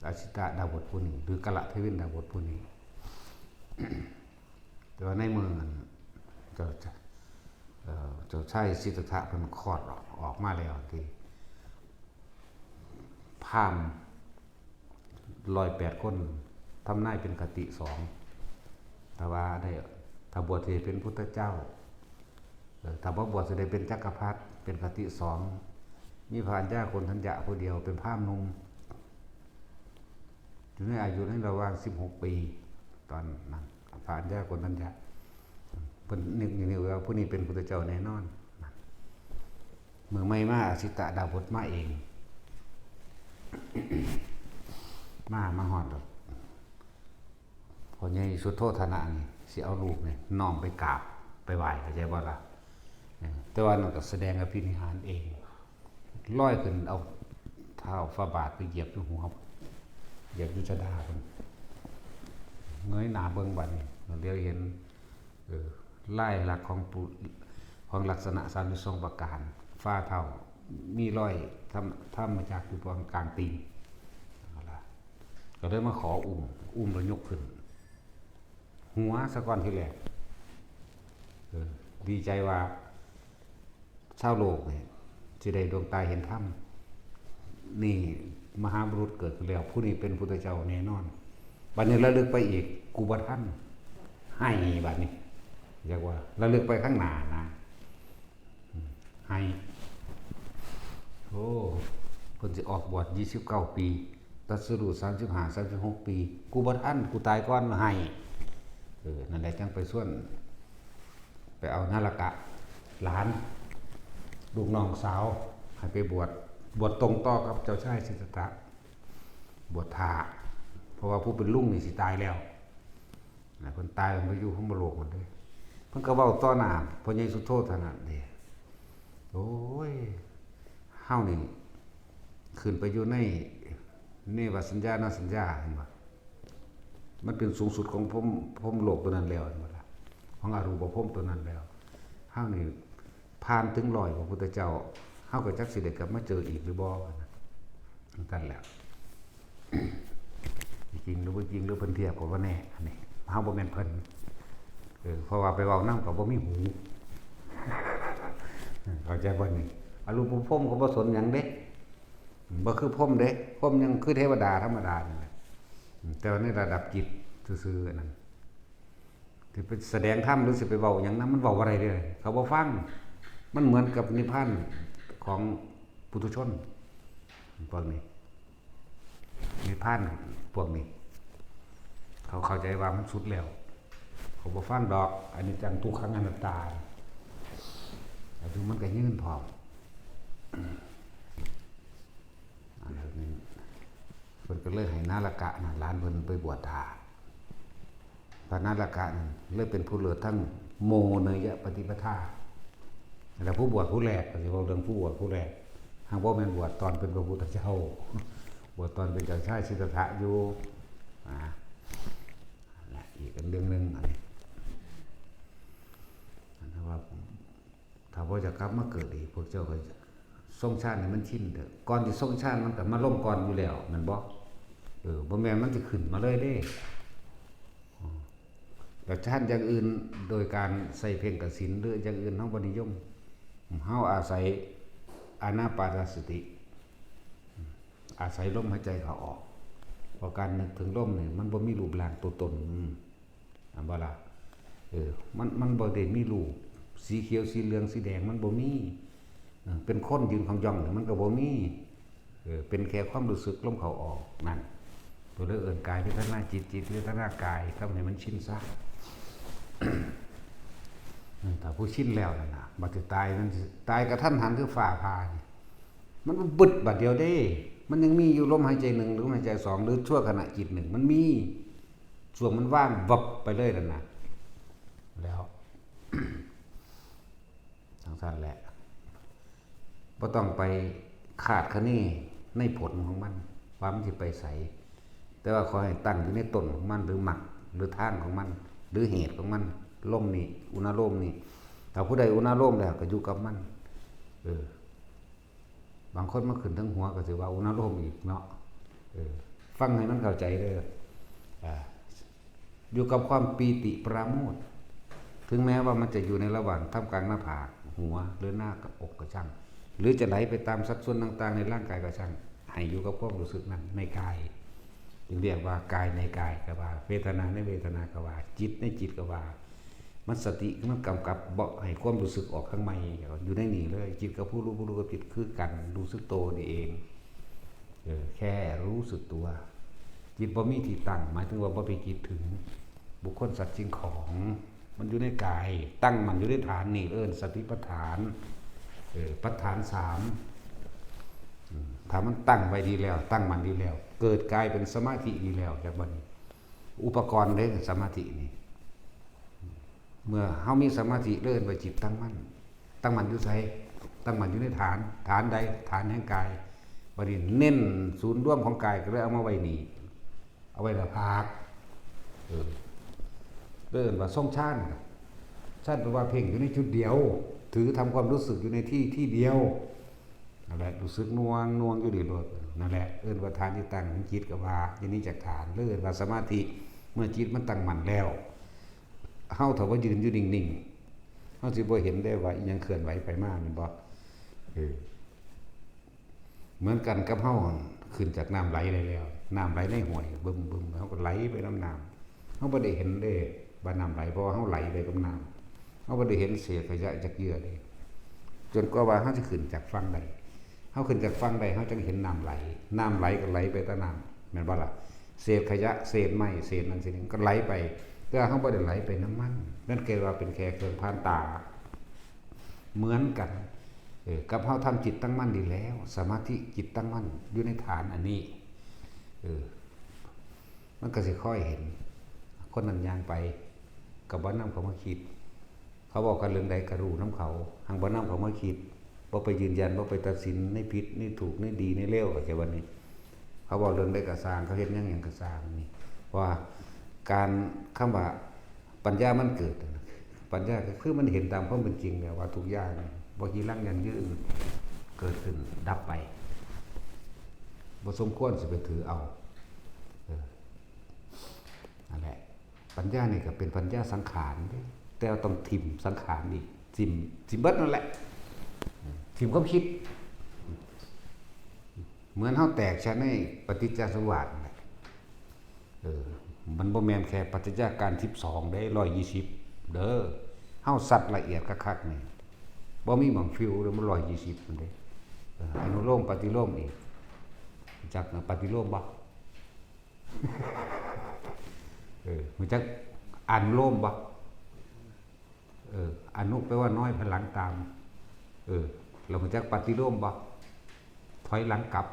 S1: อชิตดาบทผู้นี้หรือกะละเทวินดาบทผู้นี้ แต่ว่าในเมืองนั้นเจ้าชายสิทธัตถะเพิ่นคลอดออกมาแล้วที่พราหมณ์108คนทำนายเป็นคติ2แต่ว่าได้ถ้าบวชสิเป็นพุทธเจ้าถ้าบ่บวชสิได้เป็นจักรพรรดิเป็นคติ2มีพระอัญญาโกณฑัญญะผู้เดียวเป็นพราหมณ์หนุ่มอยู่ในอายุในระหว่าง16ปีตอนนั้นพระอัญญาโกณฑัญญะเพิ่นนึกอยู่นี่ว่าผู้นี้เป็นพุทธเจ้าแน่นอนเมื่อไม่มาอสิตดาบทมาเองมาฮอดดอกพ่อใหญ่สุโธธนะนี่สิเอาลูกนี่น้อมไปกราบไปไหว้เข้าใจบ่ล่ะแต่ว่านั่นก็แสดงอภินิหารเองลอยขึ้นเอาเท้าฝ่าบาทไปเหยียบอยู่หัวเหยียบอยู่ชดาเพิ่นเงยหน้าเบิ่งบัดนี้เดี๋ยวเห็นลายหลักของลักษณะ32ประการฝ่าเท้ามีรอยทำมาจากอยู่บนกลางตีนก็เลยมาขออุ้มแล้วยกขึ้นหัวซะก่อนทีแรกดีใจว่าชาวโลกเนี่ยสิได้ดวงตาเห็นธรรมนี่มหาบุรุษเกิดขึ้นแล้วผู้นี้เป็นพุทธเจ้าแน่นอนบัดนี้ระลึกไปอีกกูบ่ทันให้บัดนี้เรียกว่าระลึกไปข้างหน้านะให้โอ้เพิ่นสิออกบวช29ปีตรัสรู้35-36ปีกูบ่ทันกูตายก่อนมาให้นั่นแหละจังไปส่วนไปเอานาฬกะหลานลูกน้องสาวให้ไปบวชตรงต่อกับเจ้าชายสิทธัตถะบวชท่าเพราะว่าผู้เป็นลุงนี่สิตายแล้วเพิ่นตายมันไปอยู่พรหมโลกหมดเลยเพิ่นก็เว้าต่อหน้าพ่อใหญ่สุโธธนะนี่โอ้ยเฮานี่ขึ้นไปอยู่ในเนวสัญญานาสัญญาเห็นบ่มันเป็นสูงสุดของพรหมโลกตัวนั้นแล้วเห็นบ่ล่ะ ของอรูปภพตัวนั้นแล้วเฮานี่ผ่านถึง100พระพุทธเจ้าเฮาก็จักสิได้กลับมาเจออีกหรือบ่นั่นแหละจริงหรือบ่จริงหรือเพิ่นเทียบก็บ่แน่อันนี้เฮาบ่แม่นเพิ่นเพราะว่าไปเว้านำก็บ่มีหูเข้าใจบ่นี่อรูปภพก็บ่สนหยังเด้บ่คือพรหมเด้พรหมยังคือเทวดาธรรมดานี่แหละแต่ว่าในระดับจิตซื่อๆนั่นที่ไปแสดงธรรมหรือสิไปเว้าหยังนำมันเว้าบ่ได้เลยเขาบ่ฟังมันเหมือนกับนิพพานของปุถุชนพวกนี้นิพพานพวกนี้เขาเข้าใจว่ามันสุดแล้วเขาบ่ฟังดอกอันนี้จังทุกขังอนัตตาแต่ถึงมันก็ยืนพร้อมอันนี้เพิ่นก็เลยให้นาลกะน่ะหลานเพิ่นไปบวชทาสพระนาลกะนั่นเลยเป็นผู้เลิศทั้งโมเนยปฏิปทาแล้วผู้บวชผู้แรกก็สิเว้าเรื่องผู้บวชผู้แรกหากบ่แม่นบวชตอนเป็นพระพุทธเจ้าบวชตอนเป็นเจ้าชายสิทธัตถะอยู่และอีกเรื่องนึงอันนี้ว่าถ้าบ่จะกลับมาเกิดอีกพวกเจ้าก็ทรงชาติให้มันชินเถอะก่อนที่ทรงชาติมันก็มาล่มก่อนอยู่แล้วแม่นบ่บ่แม่นมันสิขึ้นมาเลยเด้แต่ชาติอย่างอื่นโดยการใส่เพ่งกสิณหรืออย่างอื่นเฮาบ่นิยมเฮาอาศัยอานาปานสติอาศัยลมหายใจเข้าออกเพราะการนึกถึงลมนี่มันบ่มีรูปร่างตัวตนบ่ล่ะมันบ่ได้มีรูปสีเขียวสีเหลืองสีแดงมันบ่มีเป็นคนยืนของย่องมันก็บ่มีเป็นแค่ความรู้สึกลมเข้าออกนั่นตัวเรื่องกายเวทนาจิตเวทนากายทำให้มันชินซะถ้าผู้ชินแล้วนั่นน่ะบัดสิตายมันตายกระทันหันคือฝ่าพานี่มันบึดบัดเดียวเด้มันยังมีอยู่ลมหายใจ1หรือลมหายใจ2หรือชั่วขณะจิต1มันมีช่วงมันว่างวับไปเลยนั่นน่ะแล้วทางสั้นแหละบ่ต้องไปขาดคะเนในผลของมันว่ามันสิไปไสแต่ว่าขอให้ตั้งอยู่ในต้นของมันหรือหมักหรือทางของมันหรือเหตุของมันลมนี่อุณโลมนี่ถ้าผู้ใดอุณโลมแล้วก็อยู่กับมันบางคนมาขึ้นทั้งหัวก็สิว่าอุณโลมอีกเนาะฟังให้มันเข้าใจเด้ออยู่กับความปีติปราโมทย์ถึงแม้ว่ามันจะอยู่ในระหว่างท่ามกลางหน้าผากหัวหรือหน้ากับอกก็ช่างหรือจะไหลไปตามสัดส่วนต่างๆในร่างกายก็ช่างให้อยู่กับความรู้สึกนั้นในกายจึงเรียกว่ากายในกายก็ว่าเวทนาในเวทนาก็ว่าจิตในจิตก็ว่ามันสติมันกำกับเบาให้ความรู้สึกออกข้างในอยู่ในนี่เลยจิตกับผู้รู้กับจิตคือกันรู้สึกตัวนี่เองแค่รู้สึกตัวจิตบ่มีที่ตั้งหมายถึงว่าบ่ไปคิดถึงบุคคลสัตว์สิ่งของมันอยู่ในกายตั้งมันอยู่ในฐานนี่สติปัฏฐานปัฏฐาน3ถ้ามันตั้งไว้ดีแล้วตั้งมันดีแล้วเกิดกลายเป็นสมาธิดีแล้วจากบัดนี้อุปกรณ์เด้สมาธินี่เมื่อเฮามีสมาธิเลื่อนไปจิตตั้งมั่นอยู่ไสตั้งมั่นอยู่ในฐานใดฐานแห่งกายบัดนี้เน้นศูนย์รวมของกายก็เลยเอามาไว้นี่เอาไว้หน้าผากเลื่อนว่าทรงฌานแปลว่าเพ่งอยู่ในจุดเดียวถือทำความรู้สึกอยู่ในที่เดียวนั่นแหละรู้สึกน่วงอยู่ดีโลดนั่นแหละว่าฐานที่ตั้งของจิตก็ว่าอย่างนี้จากฐานว่าสมาธิเมื่อจิตมันตั้งมั่นแล้วเฮาถ้าว่ายืนอยู่นิ่งๆเฮาสิบ่เห็นได้ว่าอีหยังเคลื่อนไหวไปมาแม่นบ่เหมือนกันกับเฮาขึ้นจากน้ำไหลได้แล้วน้ำไหลในห้วยบึมๆเฮาก็ไหลไปน้ำเฮาบ่ได้เห็นเด้ว่าน้ำไหลเพราะว่าเฮาไหลไปกับน้ำเฮาบ่ได้เห็นเศษขยะจากเหยื่อเด้จนกว่าเฮาสิขึ้นจากฝั่งได้เฮาขึ้นจากฝั่งได้เฮาจึงเห็นน้ำไหลก็ไหลไปตามน้ำแม่นบ่ล่ะเศษขยะเศษไม้เศษนั่นสิก็ไหลไปแต่เฮาบ่ได้ไหลไปน้ำมันนั่นเกิดว่าเป็นแค่เครื่องผ่านตาเหมือนกันกับเฮาทำจิตตั้งมั่นดีแล้วสมาธิจิตตั้งมั่นอยู่ในฐานอันนี้มันก็สิค่อยเห็นคนนั้นย่างไปกับบ่นำเขามาคิดเขาบอกกันเรื่องใดก็รู้นำเขาหังบ่นำเขามาคิดบ่ไปยืนยันบ่ไปตัดสินในผิดในถูกในดีในเลวก็แค่วันนี้เขาบอกเรื่องใดก็สร้างเขาเฮ็ดหยังก็สร้างนี่ว่าการคำว่าปัญญามันเกิด ปัญญาก็คือมันเห็นตามความเป็นจริงเนี่ยว่าทุกอย่างบ่กีรังยั่งยืนเกิดขึ้นดับไปบ่สมควรสิไปถือเอานั่นแหละปัญญานี่ก็เป็นปัญญาสังขารแต่ต้องทิ่มสังขารอีกทิ่มเบิดนั่นแหละทิ่มความคิดเหมือนเฮาแตกฉะนั้นปฏิจจสมุปบาทมันบ่แม่นแค่ปฏิจจการ12ได้120เด้อเฮาสัตว์ละเอียดคักๆนี่บ่มีหม่องฟิวแล้วมัน120พุ่นเด้อนุโลมปฏิโลมอีกจักปฏิโลมบ่มันจักอนุโลมบ่อนุแปลว่าน้อยพลังตามแล้วมันจักปฏิโลมบ่ถอยหลังกลับ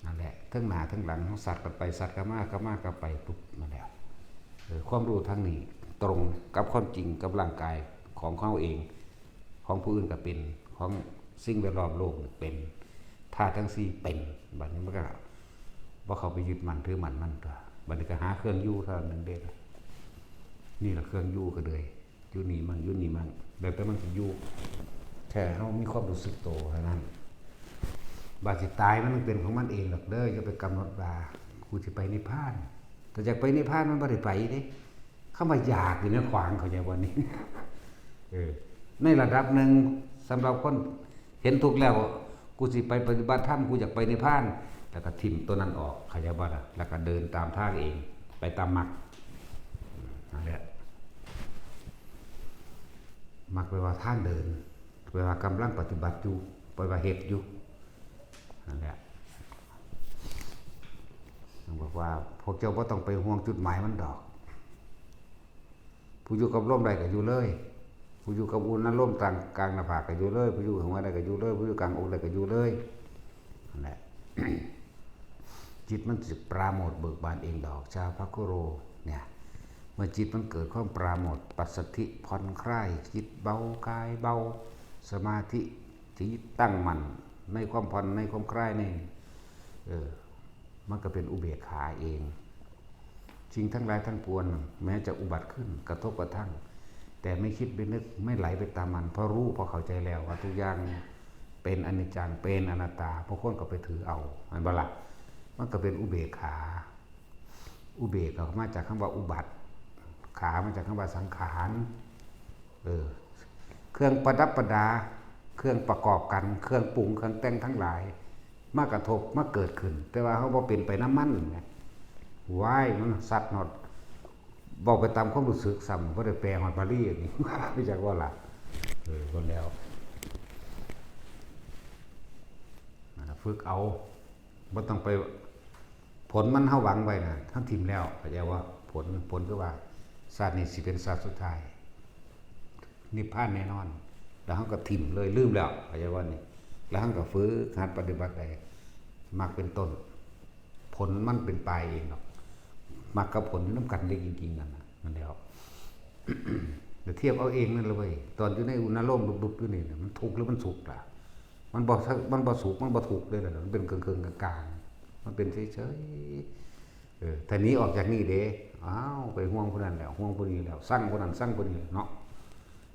S1: นั่นแหละทั้งหน้าทั้งหลังเฮาสัตว์กันไปสัตว์กันมาก็ไปปุ๊บมาแล้วความรู้ทางนี้ตรงกับความจริงกับร่างกายของเขาเองของผู้อื่นก็เป็นของสิ่งแวดล้อมโลกเป็นธาตุทั้ง4เป็นบัดนี้มันก็บ่เข้าไปยึดมั่นถือมั่นมันตัวบัดนี้ก็หาเครื่องอยู่เท่านั้นเด้นี่ล่ะเครื่องอยู่ก็เลยอยู่นี่มั่งอยู่นี่มั่งแบบแต่มันสิอยู่แค่เฮามีความรู้สึกโตเท่านั้นบาดสิตายมันเป็นของมันเองหรอกเด้ออย่าไปกำหนดว่ากูสิไปนิพพานแต่อยากไปนิพพานมันบ่ได้ไปเด้คำว่าอยากอยู่ในขวางเขาใจว่านี้ในระดับหนึ่งสำหรับคนเห็นทุกข์แล้วกูสิไปปฏิบัติธรรมกูอยากไปนิพพานแล้วก็ทิ่มตัวนั้นออกเขาใจว่าแล้วก็เดินตามทางเองไปตามมรรคนั่นแหละมรรคแปลว่าทางเดินแปลว่ากำลังปฏิบัติอยู่แปลว่าเหตุอยู่นั่นแหละบอกว่าพวกเจ้าบ่ต้องไปห่วงจุดหมายมันดอกผู้อยู่กับลมใดก็อยู่เลยผู้อยู่กับอุณลมกลางหน้าผากก็อยู่เลยผู้อยู่ข้างหัวใดก็อยู่เลยผู้อยู่กลางอกใดก็อยู่เลยนั่นแหละ จิตมันสิปราโมทย์เบิกบานเองดอกชาภคุโรเนี่ยเมื่อจิตมันเกิดความปราโมทย์ปัสสัทธิผ่อนคลายจิตเบากายเบาสมาธิจิตตั้งมั่นในความผ่อนในความคลายนี่มันก็เป็นอุเบกขาเองสิ่งทั้งหลายทั้งปวงแม้จะอุบัติขึ้นกระทบกระทั่งแต่ไม่คิดไม่นึกไม่ไหลไปตามมันเพราะรู้เพราะเข้าใจแล้วว่าทุกอย่างเป็นอนิจจังเป็นอนัตตาพวกคนก็ไปถือเอาอันบ่ล่ะมันก็เป็นอุเบกขาอุเบกก็มาจากคำว่าอุบัติขามาจากคำว่าสังขารเครื่องประดับประดาเครื่องประกอบกันเครื่องปรุงเครื่องแต่งทั้งหลายมากระทบมาเกิดขึ้นแต่ว่าเขาบ่เป็นไปน้ำมันไงว่ายมันสัตว์หนดบอกไปตามความรู้สึกซ้ำเพราะได้แปลฮอดบาลีอย่างนี้ ไม่ใช่ว่าล่ะคนแล้วฝึกเอาบ่ต้องไปผลมันเฮาหวังไว้น่ะทั้งทิ่มแล้วเข้าใจว่าผลคือว่าชาตินี้สิเป็นชาติสุดท้ายนิพพานแน่นอนแล้วเฮาก็ทิ่มเลยลืมแล้วเข้าใจว่านี่แล้วเฮาก็ฝึกหัดปฏิบัติได้มรรคเป็นต้นผลมันเป็นปลายเองหรอกมรรคกับผลนำกันได้จริงๆนั่นแล้วแต่เทียบเอาเองนั่นเลยตอนอยู่ในอุณโลมลุบๆอยู่นี่มันทุกข์หรือมันสุขล่ะมันบ่สุขมันบ่ทุกข์เลยล่ะมันเป็นกลางๆกลางๆมันเป็นเฉยๆแต่นี้ออกจากนี่เด้อ้าวไปห่วงคนนั้นแล้วห่วงคนนี้แล้วสร้างคนนั้นสร้างคนนี้เนาะ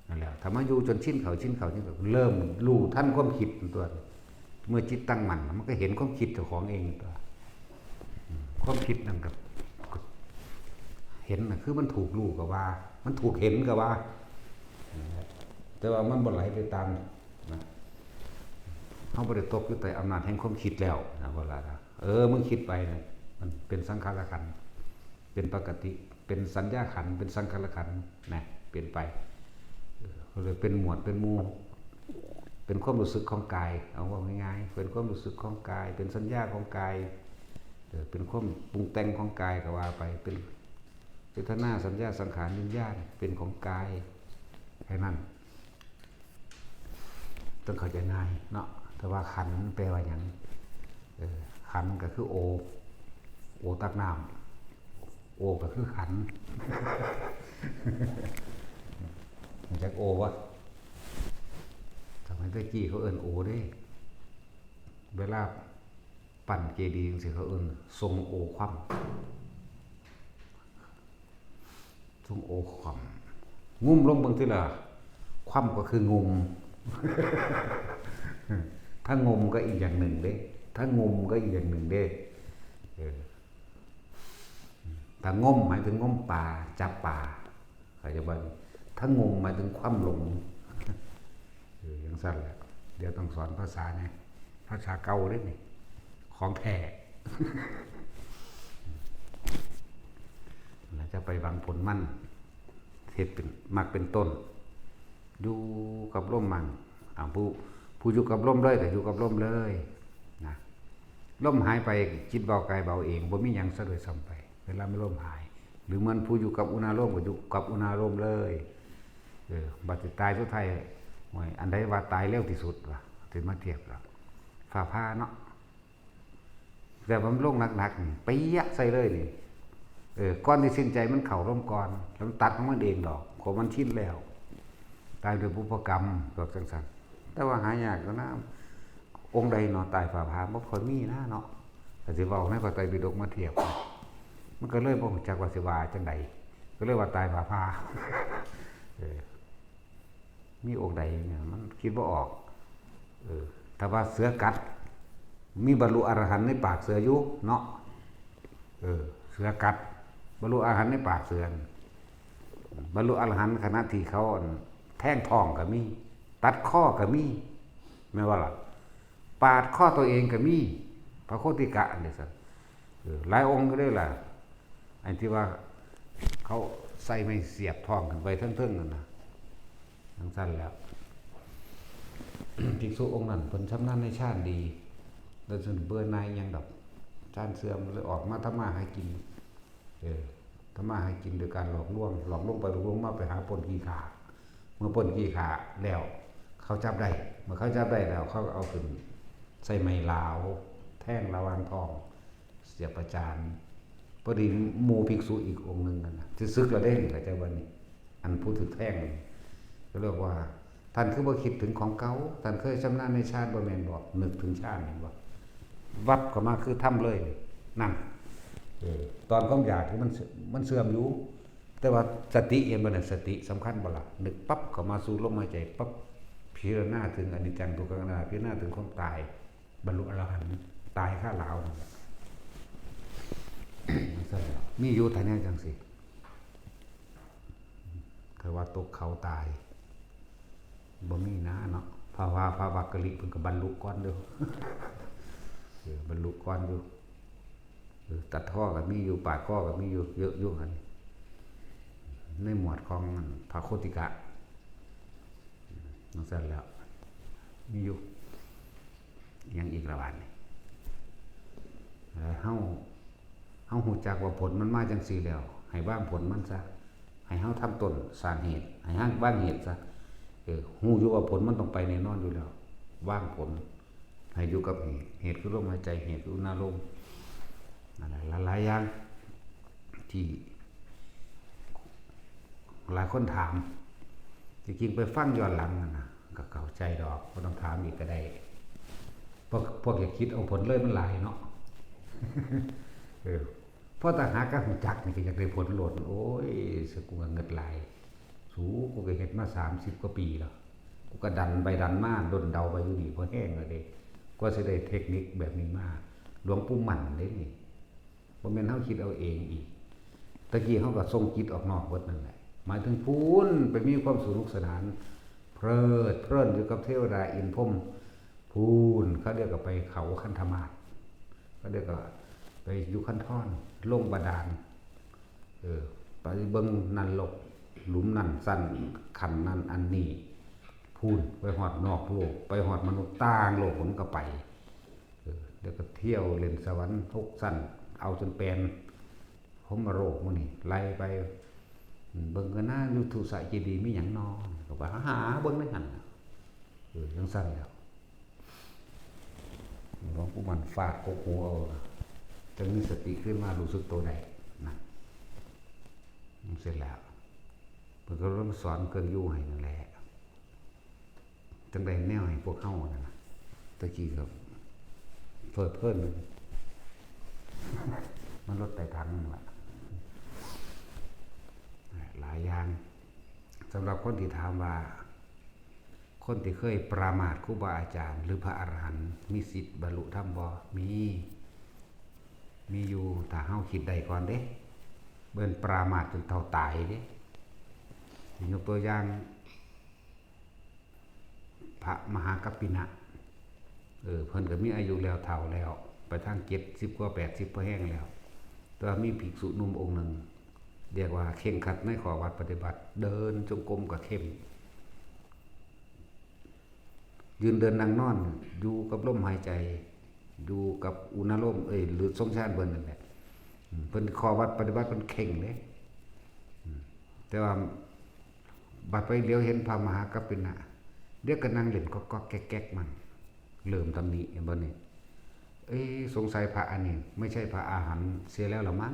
S1: นั่นแหละถ้ามาอยู่จนชินเขาเริ่มรู้ทันความคิดตัวเมื่อจิตตั้งมั่นมันก็เห็นความคิดเจ้าของเองตัวความคิดนั่นกับเห็นน่ะคือมันถูกรู้ก็ว่ามันถูกเห็นก็ว่าแต่ว่ามันบ่ไหลไปตามนะเฮาบ่ได้ตกอยู่ใต้อำนาจแห่งความคิดแล้วนะว่าล่ะมึงคิดไปน่ะมันเป็นสังขารขันธ์เป็นปกติเป็นสัญญาขันธ์เป็นสังขารขันธ์นะเปลี่ยนไปเลยเป็นหมวดเป็นหมู่เป็นความรู้สึกของกายเอาว่าง่ายๆเป็นความรู้สึกของกายเป็นสัญญาของกายเป็นความปรุงแต่งของกายก็ว่าไปเป็นเวทนาสัญญาสังขารวิญญาณเป็นของกายแค่นั้นต้องเข้าใจง่ายเนาะแต่ว่าขันธ์แปลว่าอย่างขันธ์ก็คือโอตักน้ำโอก็คือขันธ์มันจะโอวะทำไมตะกี้เขาเอิ้นโอได้เวลา ปั้นเจดีย์จังซี่เขาเอิ้นทรงโอคว่ำทรงโอคว่ำงุ้มลงเบิ่งทีละคว่ำก็คืองมถ้างมก็อีกอย่างหนึ่งเด้ถ้างมก็อีกอย่างหนึ่งเด้ถ้างมหมายถึงงมปลาจับปลาเข้าใจบ่ถ้างมหมายถึงคว่ำลงอย่างสั้นแหละเดี๋ยวต้องสอนภาษาเนี่ยภาษาเก่าเด้นี่ของแท้เราจะไปวางผลมั่นเฮ็ดเป็นมักเป็นต้นอยู่กับร่มมันผู้อยู่กับร่มเลยแต่อยู่กับร่มเลยนะร่มหายไปจิตเบากายเบาเองบ่มีหยังซะโดยซ้ำไปเวลาไม่ร่มหายหรือมันผู้อยู่กับอุณาโลมก็อยู่กับอุณาโลมเลยบัดสิตายสุดท้ายอันใดว่าตายเร็วที่สุดวะถึงมาเทียบแล้วฝ่าผ้าเนาะแต่ผมลงหนักๆนี่ไปยักใส่เลยนี่ก้อนที่สิ้นใจมันเข่าร่มก่อนแล้วมันตัดของมันเองดอกของมันชิ้นแล้วตายโดยบุพกรรมตัวจังสันแต่ว่าหายากก็นะองค์ใดเนาะตายฝ่าผ้าบ่ค่อยมีนะเนาะแต่สิเว้าในพระไตรปิฎกมาเทียบมันก็เลยบ่รู้จักว่าสิว่าจังไดก็เลยว่าตายฝ่าผ้ามีองค์ใดเนี่ยมันคิดบ่ออกถ้าว่าเสือกัดมีบรรลุอรหันต์ในปากเสืออยู่เนาะเสือกัดบรรลุอรหันต์ในปากเสือบรรลุอรหันต์ขณะที่เขาแท่งท้องก็มีตัดข้อก็มีแม่ว่าล่ะปาดข้อตัวเองก็มีพระโคติกะนี่ซั่นหลายองค์ก็ได้ล่ะไอ้ที่ว่าเขาใส่ไม้เสียบท้องขึ้นไปเทิงๆนั่นน่ะทั้งสั้นแล้วภิกษุองค์นั้นเพิ่นชำนาญในชาติดีแล้วจนเบื่อหน่ายยังดอกชาติเสื่อมเลยออกมาทำมาหากินทำมาหากินโดยการหลอกลวงไปหลอกลวงมาไปหาปนขี้ขาเมื่อปนขี้ขาแล้วเขาจับได้เมื่อเขาจับได้แล้วเขาเอาขึ้นใส่ไม้ลาวแท่งระวางทองเสียประจานพอดีหมู่ภิกษุอีกองค์นึงนั่นน่ะสิศึกแล้วได้ก็จะวันนี้อันผู้ถือแท่งก็เรียกว่าท่านคือบ่คิดถึงของเก่าท่านเคยชำนาญในชาติบ่แม่นบ่นึกถึงชาตินี่บ่วับเข้ามาคือทำเลยนั่นตอนความอยากที่มันเสื่อมอยู่แต่ว่าสติเองมันน่ะสติสำคัญบ่ล่ะนึกปั๊บเข้ามาสู่ลมหายใจปั๊บพิจารณาถึงอนิจจังทุกขังอนัตตาพิจารณาถึงความตายบรรลุอรหันต์ตายข้าลาวมีอยู่ท่านนี้จังสิคือว่าตกเขาตายบ่มีนะเนาะภาวะพระวักกะลิเพิ่นก็บรรลุก่อนเด้อบรรลุก่อนอยู่ตัดข้อก็มีอยู่ปาดข้อก็มีอยู่เยอะอยู่หั่นในหมวดของพระโคติกะนั่นเสร็จแล้วมีอยู่ยังอีกระบาดนี่เฮาฮู้จักว่าผลมันมาจังซี่แล้วให้วางผลมันซะให้เฮาทำต้นสร้างเหตุให้เฮาวางเหตุซะฮู้อยู่ว่าผลมันต้องไปแน่นอนอยู่แล้ววางผลให้อยู่กับเหตุคือลมหายใจเหตุคืออุณาโลมนั่นแหละหลายอย่างที่หลายคนถามจริงๆไปฟังย้อนหลังนะก็เข้าใจดอกบ่ต้องถามอีกก็ได้พวกอย่าคิดเอาผลเลยมันหลายเนาะเพราะถ้าหากะฮู้จักนี่ก็อยากได้ผลโลดโอ้ยสกูก็เงิดหลายสูกูก็เฮ็ดมา30กว่าปีแล้วกูก็ดันไปดันมาดนเดาไปอยู่นี่พอแห้งแล้วเด้กว่าสิได้เทคนิคแบบนี้มาหลวงปู่มั่นเด้นี่บ่แม่นเฮาคิดเอาเองอีกตะกี้เฮาก็ส่งจิตออกนอกเบิดนั่นแหละหมายถึงพูนไปมีความสนุกสนานเพลิดเพลินอยู่กับเทวดาอินทร์พรหมพูนเขาเรียกว่าไปเขาคันธมาศเขาเรียกว่าไปอยู่คันท่อนลงบาดาลไปเบิ่งนั่นโลกหลุมนั่นสั้นขันนั่นอันนี้พูนไปฮอดนอกโลกไปฮอดมนุษย์ต่างโลกผมก็ไปเดี๋ยวก็เที่ยวเล่นสวรรค์ทุกสั้นเอาจนเป็นผมมาโรคมื้อนี้ไล่ไปเบิ่งกันหน้าอยู่ทุสะเจดีย์มีหยังนอก็ว่าหาเบิ่งได้หั่นจังซั่นแล้วหลวงปู่มันฟาดกกหูเอาจังมีสติขึ้นมารู้สึกตัวได้นะเสร็จแล้วเพิ่นก็เริ่มสอนเครื่องอยู่ให้นั่นแหละจังได๋แนวให้พวกเฮานั่นน่ะตะกี้ก็ เฟิดเพิ่นมันลดไต่ถังนั่นล่ะหลายอย่างสำหรับคนที่ถามว่าคนที่เคยปรามาสครูบาอาจารย์หรือพระอรหันต์มีสิทธิ์บรรลุธรรมบ่มีอยู่ถ้าเฮาคิดได้ก่อนเด้เบิ่นปรามาสจนเท่าตายเด้ยกตัวอย่างพระมหากัปปินะเพิ่นก็มีอายุแล้วเฒ่าแล้วไปทาง70กว่า80พอแห้งแล้วแต่ว่ามีภิกษุหนุ่มองค์หนึ่งเรียกว่าเคร่งครัดในข้อวัดปฏิบัติเดินจงกรมก็เข้มยืนเดินนั่งนอนอยู่กับลมหายใจอยู่กับอุณหภูมิหรือทรงชาติเบิ่นนั่นแหละเพิ่นข้อวัดปฏิบัติเพิ่นเข่งเลยแต่ว่าบัดไปเลี้ยวเห็นพระมหากัปปินะเดี๋ยวก็นั่งเล่นก็แก๊กๆมันเริ่มตำหนิบ่นี่สงสัยพระอันนี้ไม่ใช่พระอาหารเสียแล้วหรอมั้ง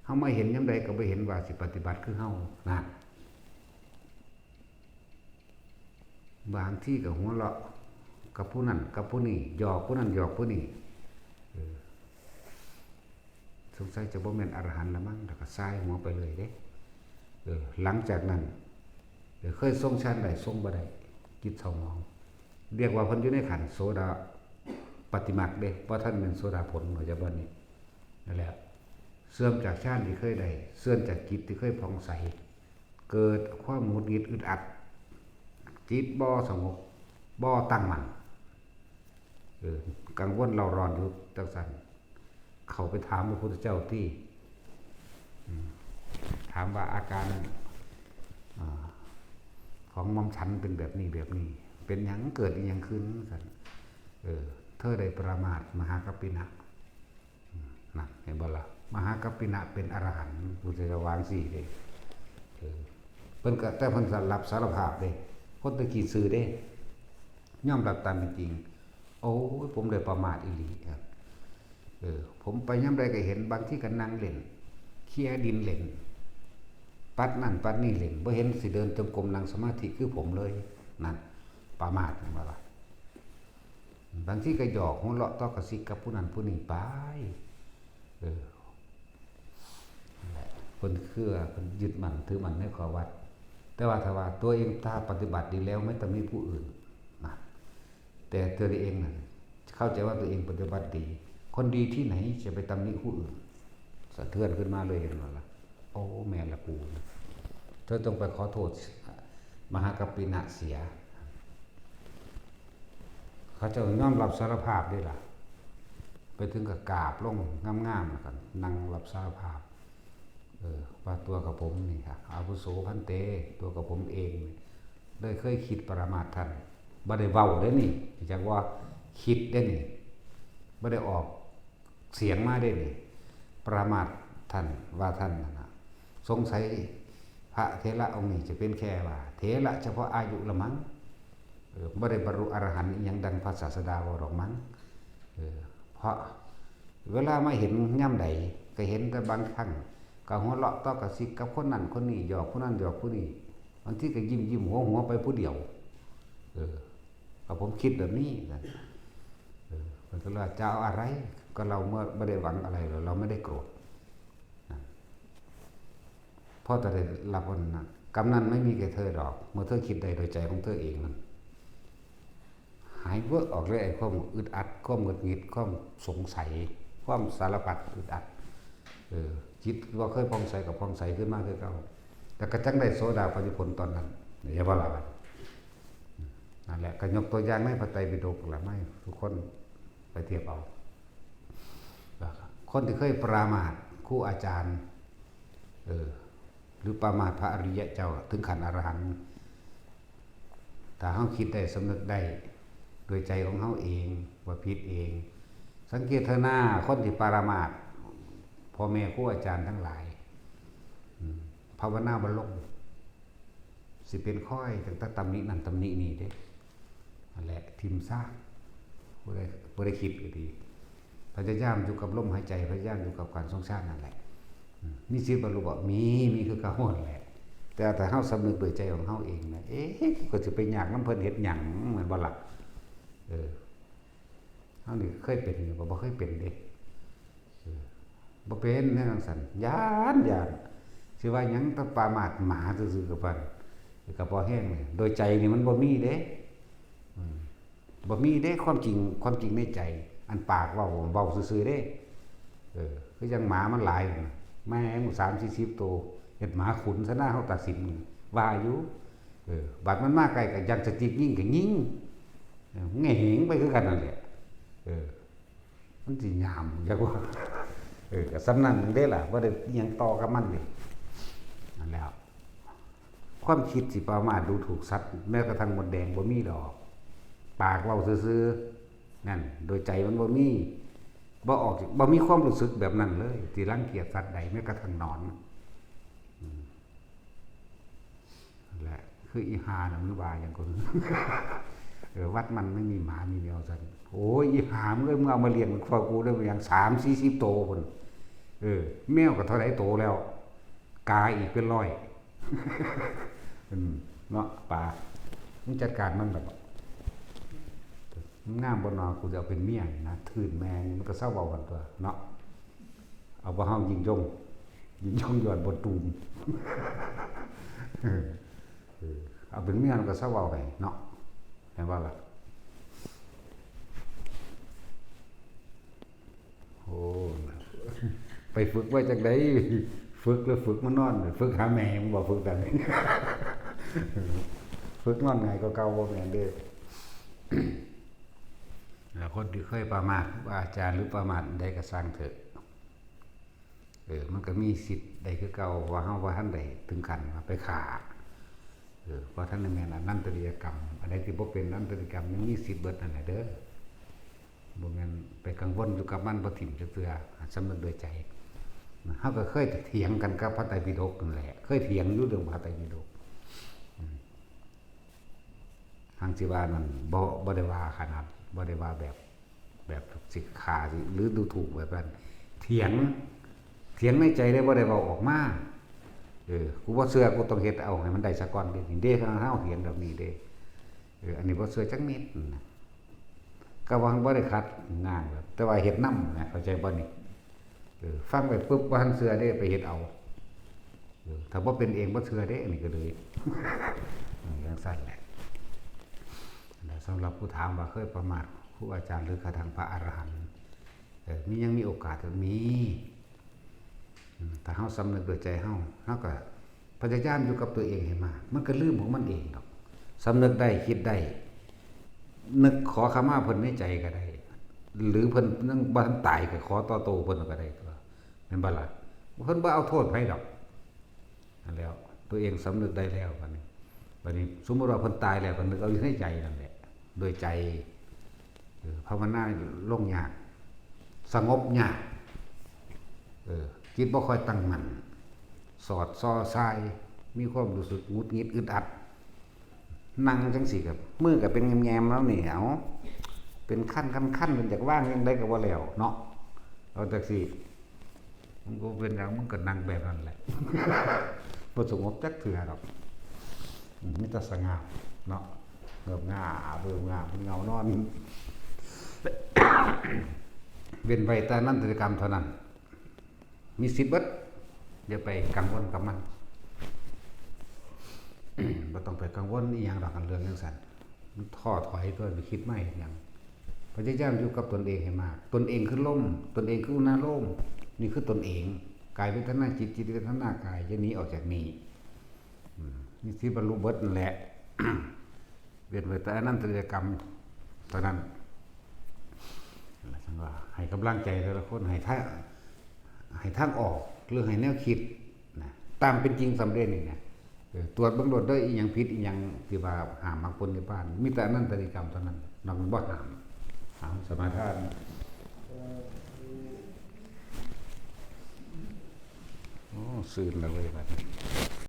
S1: เฮาไม่เห็นยามใดก็บ่เห็นว่าสิปฏิบัติคือเฮานั่นบางที่ก็หัวเราะกับผู้นั้นกับผู้นี้หยอกผู้นั้นหยอกผู้นี้สงสัยจะบ่แม่นอรหันต์ละมั้งแล้วก็ซ้ายหัวไปเลยเด้หลังจากนั้นเคยทรงชั้นได้ทรงบ่ได้จิตเศร้าหมองเรียกว่าเพิ่นอยู่ในขันโสดาปฏิมาคเด้เพราะท่านเป็นโสดาผลว่าจะบ่นี้นั่นแหละเสื่อมจากชาติที่เคยได้เสื่อมจากจิตที่เคยผ่องใสเกิดความหงุดหงิดอึดอัดจิตบ่สงบบ่ตั้งมั่นกังวลเราร้อนอยู่จังซั่นเขาไปถามพระพุทธเจ้าที่ถามว่าอาการของมอมฉันเป็นแบบนี้เป็นหยังเกิดอีหยังขึ้นกันเธอได้ประมาทมหากัปปินะนั่นเห็นบ่ล่ะมหากัปปินะเป็นอรหันต์พุทธเจ้าวางสี่เด้เพิ่นก็แต่เพิ่นรับสารภาพเด้คนตะกี้ซื่อเด้ยอมรับตามเป็นจริงโอ้ยผมได้ประมาทอีหลีครับผมไปยามใดก็เห็นบางที่ก็นั่งเล่นเคลียดินเล่นปัดนั่นปัดนี่เล่นบ่เห็นสิเดินจงกรมนั่งสมาธิคือผมเลยนั่นประมาทบ่ล่ะบางที่ก็หยอกหัวเราะตอกกระซิกกับผู้นั้นผู้นี้ไปเพิ่นคือเพิ่นยึดมั่นถือมั่นในข้อวัดแต่ว่าถ้าว่าตัวเองถ้าปฏิบัติดีแล้วไม่ต้องมีผู้อื่นนะแต่ตัวเองน่ะเข้าใจว่าตัวเองปฏิบัติดีคนดีที่ไหนจะไปตำหนิผู้อื่นสะเทือนขึ้นมาเลยเห็นว่าล่ะโอ้แม่ละกูเธอต้องไปขอโทษมหากัปปินะเสียเขาจะยอมรับสารภาพได้ล่ะไปถึงกับกราบลงงามๆกันนั่งรับสารภาพว่าตัวกับผมนี่ครับอาวุโสพันเตตัวกับผมเองได้เคยคิดประมาทท่านบ่ได้เว้าได้นี่จากว่าคิดได้นี่บ่ได้ออกเสียงมาได้นี่ประมาทท่านว่าท่านนะสงสัยพระเถระองค์นี้จะเป็นแค่ว่าเถระเฉพาะอายุละมั้งบ่ได้บรรลุอรหันต์ยังดังพระศาสดาว่าหรอกมั้งเพราะเวลามาเห็นย่ำใดก็เห็นแต่บางครั้งก็หัวเราะต่อกระซิกกับคนนั้นคนนี้หยอกคนนั้นหยอกผู้นี้บางทีก็ยิ้มหัวไปผู้เดียวผมคิดแบบนี้กันมันก็ว่าจะเอาอะไรก็เราเมื่อไม่ได้หวังอะไรเราไม่ได้โกรธเพราะแต่ได้รับผลนะกรรมนั้นไม่มีแก่เธอดอกเมื่อเธอคิดใดโดยใจของเธอเองมันหายเวิร์กออกเลยไอ้ความอึดอัดความหงุดหงิดความสงสัยความสารพัดอึดอัดจิตว่าเคยพองใสกับพองใสขึ้นมากขึ้นเก่าแต่กระจังได้โสดาปัจจุบันตอนนั้นอย่าว่าละนั่นแหละก็ยกตัวอย่างในพระไตรปิฎกละไม่ทุกคนไปเทียบเอาคนที่เคยปรามาสครูอาจารย์หรือปรามาสพระอริยะเจ้าถึงขันอรหันต์ถ้าเฮาคิดได้สำนึกได้โดยใจของเฮาเองว่าผิดเองสังเกตเถอะหน้าคนที่ปรามาสพ่อแม่ครูอาจารย์ทั้งหลายภาวนาบ่ลงสิเป็นค่อยตั้งแต่ตำหนินั่นตำหนินี่เด้นั่นแหละทิมซากบ่ได้คิดก็ดีพยายามอยู่กับลมหายใจพยายามอยู่กับการทรงชาตินั่นแหละมีสิทธิ์บรรลุบ่มีคือเก่าหมดแหละแต่ถ้าเฮาสำนึกโดยใจของเฮาเองนะก็สิไปยากนำเพิ่นเฮ็ดหยังเหมือนบ่ล่ะ เฮานี่เคยเป็นอยู่บ่เคยเป็นเด้บ่เป็นแน่นอนสั่นย้านสิว่าหยังตะปามาทหมาซื่อๆกับมันก็บ่แห้งเลยโดยใจนี่มันบ่มีเด้บ่มีเด้ความจริงในใจอันปากเว้าซื่อๆเด้คือจังหมามันหลายแม่ง30-40ตัวเฮ็ดหมาขุนซะหน้าเฮาตัดสินว่าอยู่บัดมันมาใกล้ก็อยากจะจิกยิงก็ยิงแง่งไปคือกันนั่นแหละมันสิยามจักว่าก็สำนั้นเด้ล่ะบ่ได้อิหยังต่อกับมันนี่นั่นแล้วความคิดสิประมาทดูถูกสัตว์แม้กระทั่งมดแดงบ่มีดอกปากเว้าซื่อๆนั่นโดยใจมันบ่มีบ่มีความรู้สึกแบบนั้นเลยที่รังเกียจสัตว์ใดแม้กระทั่งนอนนั่นแหละคืออีหาน่ะมันว่าอย่างคน วัดมันไม่มีหมามีแมวซั่นโอ้ยอีหามึงเอามาเลี้ยงมันคอยกูได้อย่าง30-40โตพุ่นแมวก็เท่าไหร่โตแล้วกาอีกเป็น100เนาะป่ามึงจัดการมันแบบงามบ่นอกูจะเอาเป็นเมียนะทื่นแมงมันก็เศร้าเว้ากันตัวเนาะเอาบ่เฮายิงยงย้อนบนตูมเอาเป็นเมียมันก็เศร้าเว้าไปเนาะเห็นว่าล่ะโอ้ไปฝึกไว้จังได๋ฝึกแล้วฝึกมานอนฝึกหาแม่มึงบ่ฝึกกันฝึกนอนไงก็เก่าบ่แม่นเด้อแล้วคนที่เคยประมาทอาจารย์หรือประมาทใดก็สร้างเถอะมันก็มีสิทธิ์ใดคือเก่าว่าเฮาบ่ทันได้ถึงขั้นว่าไปฆ่าเพราะท่านแม่นอนันตริยกรรมอันใดที่บ่เป็นอนันตริยกรรมยังมีสิทธิ์เบิดนั่นแหละเด้อบ่แม่นไปกังวลอยู่กับมันบ่ถิ่มจักเทื่อสำนึกด้วยใจเฮาก็เคยเถียงกันกับพระไตรปิฎกนั่นแหละเคยเถียงอยู่เรื่องพระไตรปิฎกทางสิว่านั่นบ่ได้ว่าขนาดบ่ได้ว่าแบบสิขาหรือดูถูกแบบนั้นเถียงในใจได้บ่ได้เว้าออกมากูบ่เชื่อกูต้องเฮ็ดเอาให้มันได้ซะก่อนเด้เฮาเถียงแบบนี้เด้อันนี้บ่เชื่อจักนิดก็ว่าบ่ได้ขัดงานแบบแต่ว่าเฮ็ดนำนะเข้าใจบ่นี่ฟังไปปุ๊บบ่ทันเชื่อเด้ไปเฮ็ดเอาถ้าบ่เป็นเองบ่เชื่อเด้อันนี้ก็เลยอย่างสั้นแหละสำหรับผู้ถามว่าเคยประมาทครูอาจารย์หรือกระทั่งพระอรหันต์มียังมีโอกาสมีถ้าเฮาสำนึกด้วยใจเฮาก็พยายามอยู่กับตัวเองให้มากมันก็ลืมของมันเองดอกสำนึกได้คิดได้นึกขอขมาเพิ่นในใจก็ได้หรือเพิ่นยังบ่ทันตายก็ขอต่อโตเพิ่นก็ได้ตัวแม่นบ่ล่ะเพิ่นบ่เอาโทษไผดอกนั่นแล้วตัวเองสำนึกได้แล้วบัดนี้สมมุติว่าเพิ่นตายแล้วก็นึกเอาอยู่ในใจนั่นแหละโดยใจภาวนาลงยากสงบยากจิตบ่ค่อยตั้งมั่นสอดซ้อซ้ายมีความรู้สึกหงุดหงิดอึดอัดนั่งจังซี่ก็มือก็เป็นแงมๆแล้วนี่เอาเป็นขั้นเป็นจากว่างยังได้ก็บ่แล้วเนาะเอาจังซี่มันก็เป็นอย่างมึงก็นั่งแบบนั้นแหละบ่สงบจักเทื่อดอกมีแต่สง่าเนาะเบิ่งเงานอนเว้นไว้แต่นั้นกิจกรรมเท่านั้นมีสิทธิ์เบิดอย่าไปกังวลกับมันบ่ต้องไปกังวลอีหยังดอกกันเรื่องจังซั่นมันท้อถอยตัวไปคิดไม่หยังพยายามอยู่กับตนเองให้มากตนเองคือลมตนเองคืออุณาโลมนี่คือตนเองกายเวทนาจิตเวทนากายจะหนีออกจากนี้นี่ที่บรรลุเบิดนั่นแหละเวียนไว้แต่นั้นกิจกรรมตอนนั้นฉันว่าให้กำลังใจแต่ละคนให้ทางออกหรือให้แนวคิดนะตามเป็นจริงสำเร็จนี่นะตรวจเบิ่งโดดได้อีหยังผิดอีหยังที่ว่าห้ามบางคนในบ้านมีแต่นั้นกิจกรรมเท่านั้นนอกนั้นบ่ห้ามสมาทานโอ้ซื่นแล้วเว้ยบัดนี้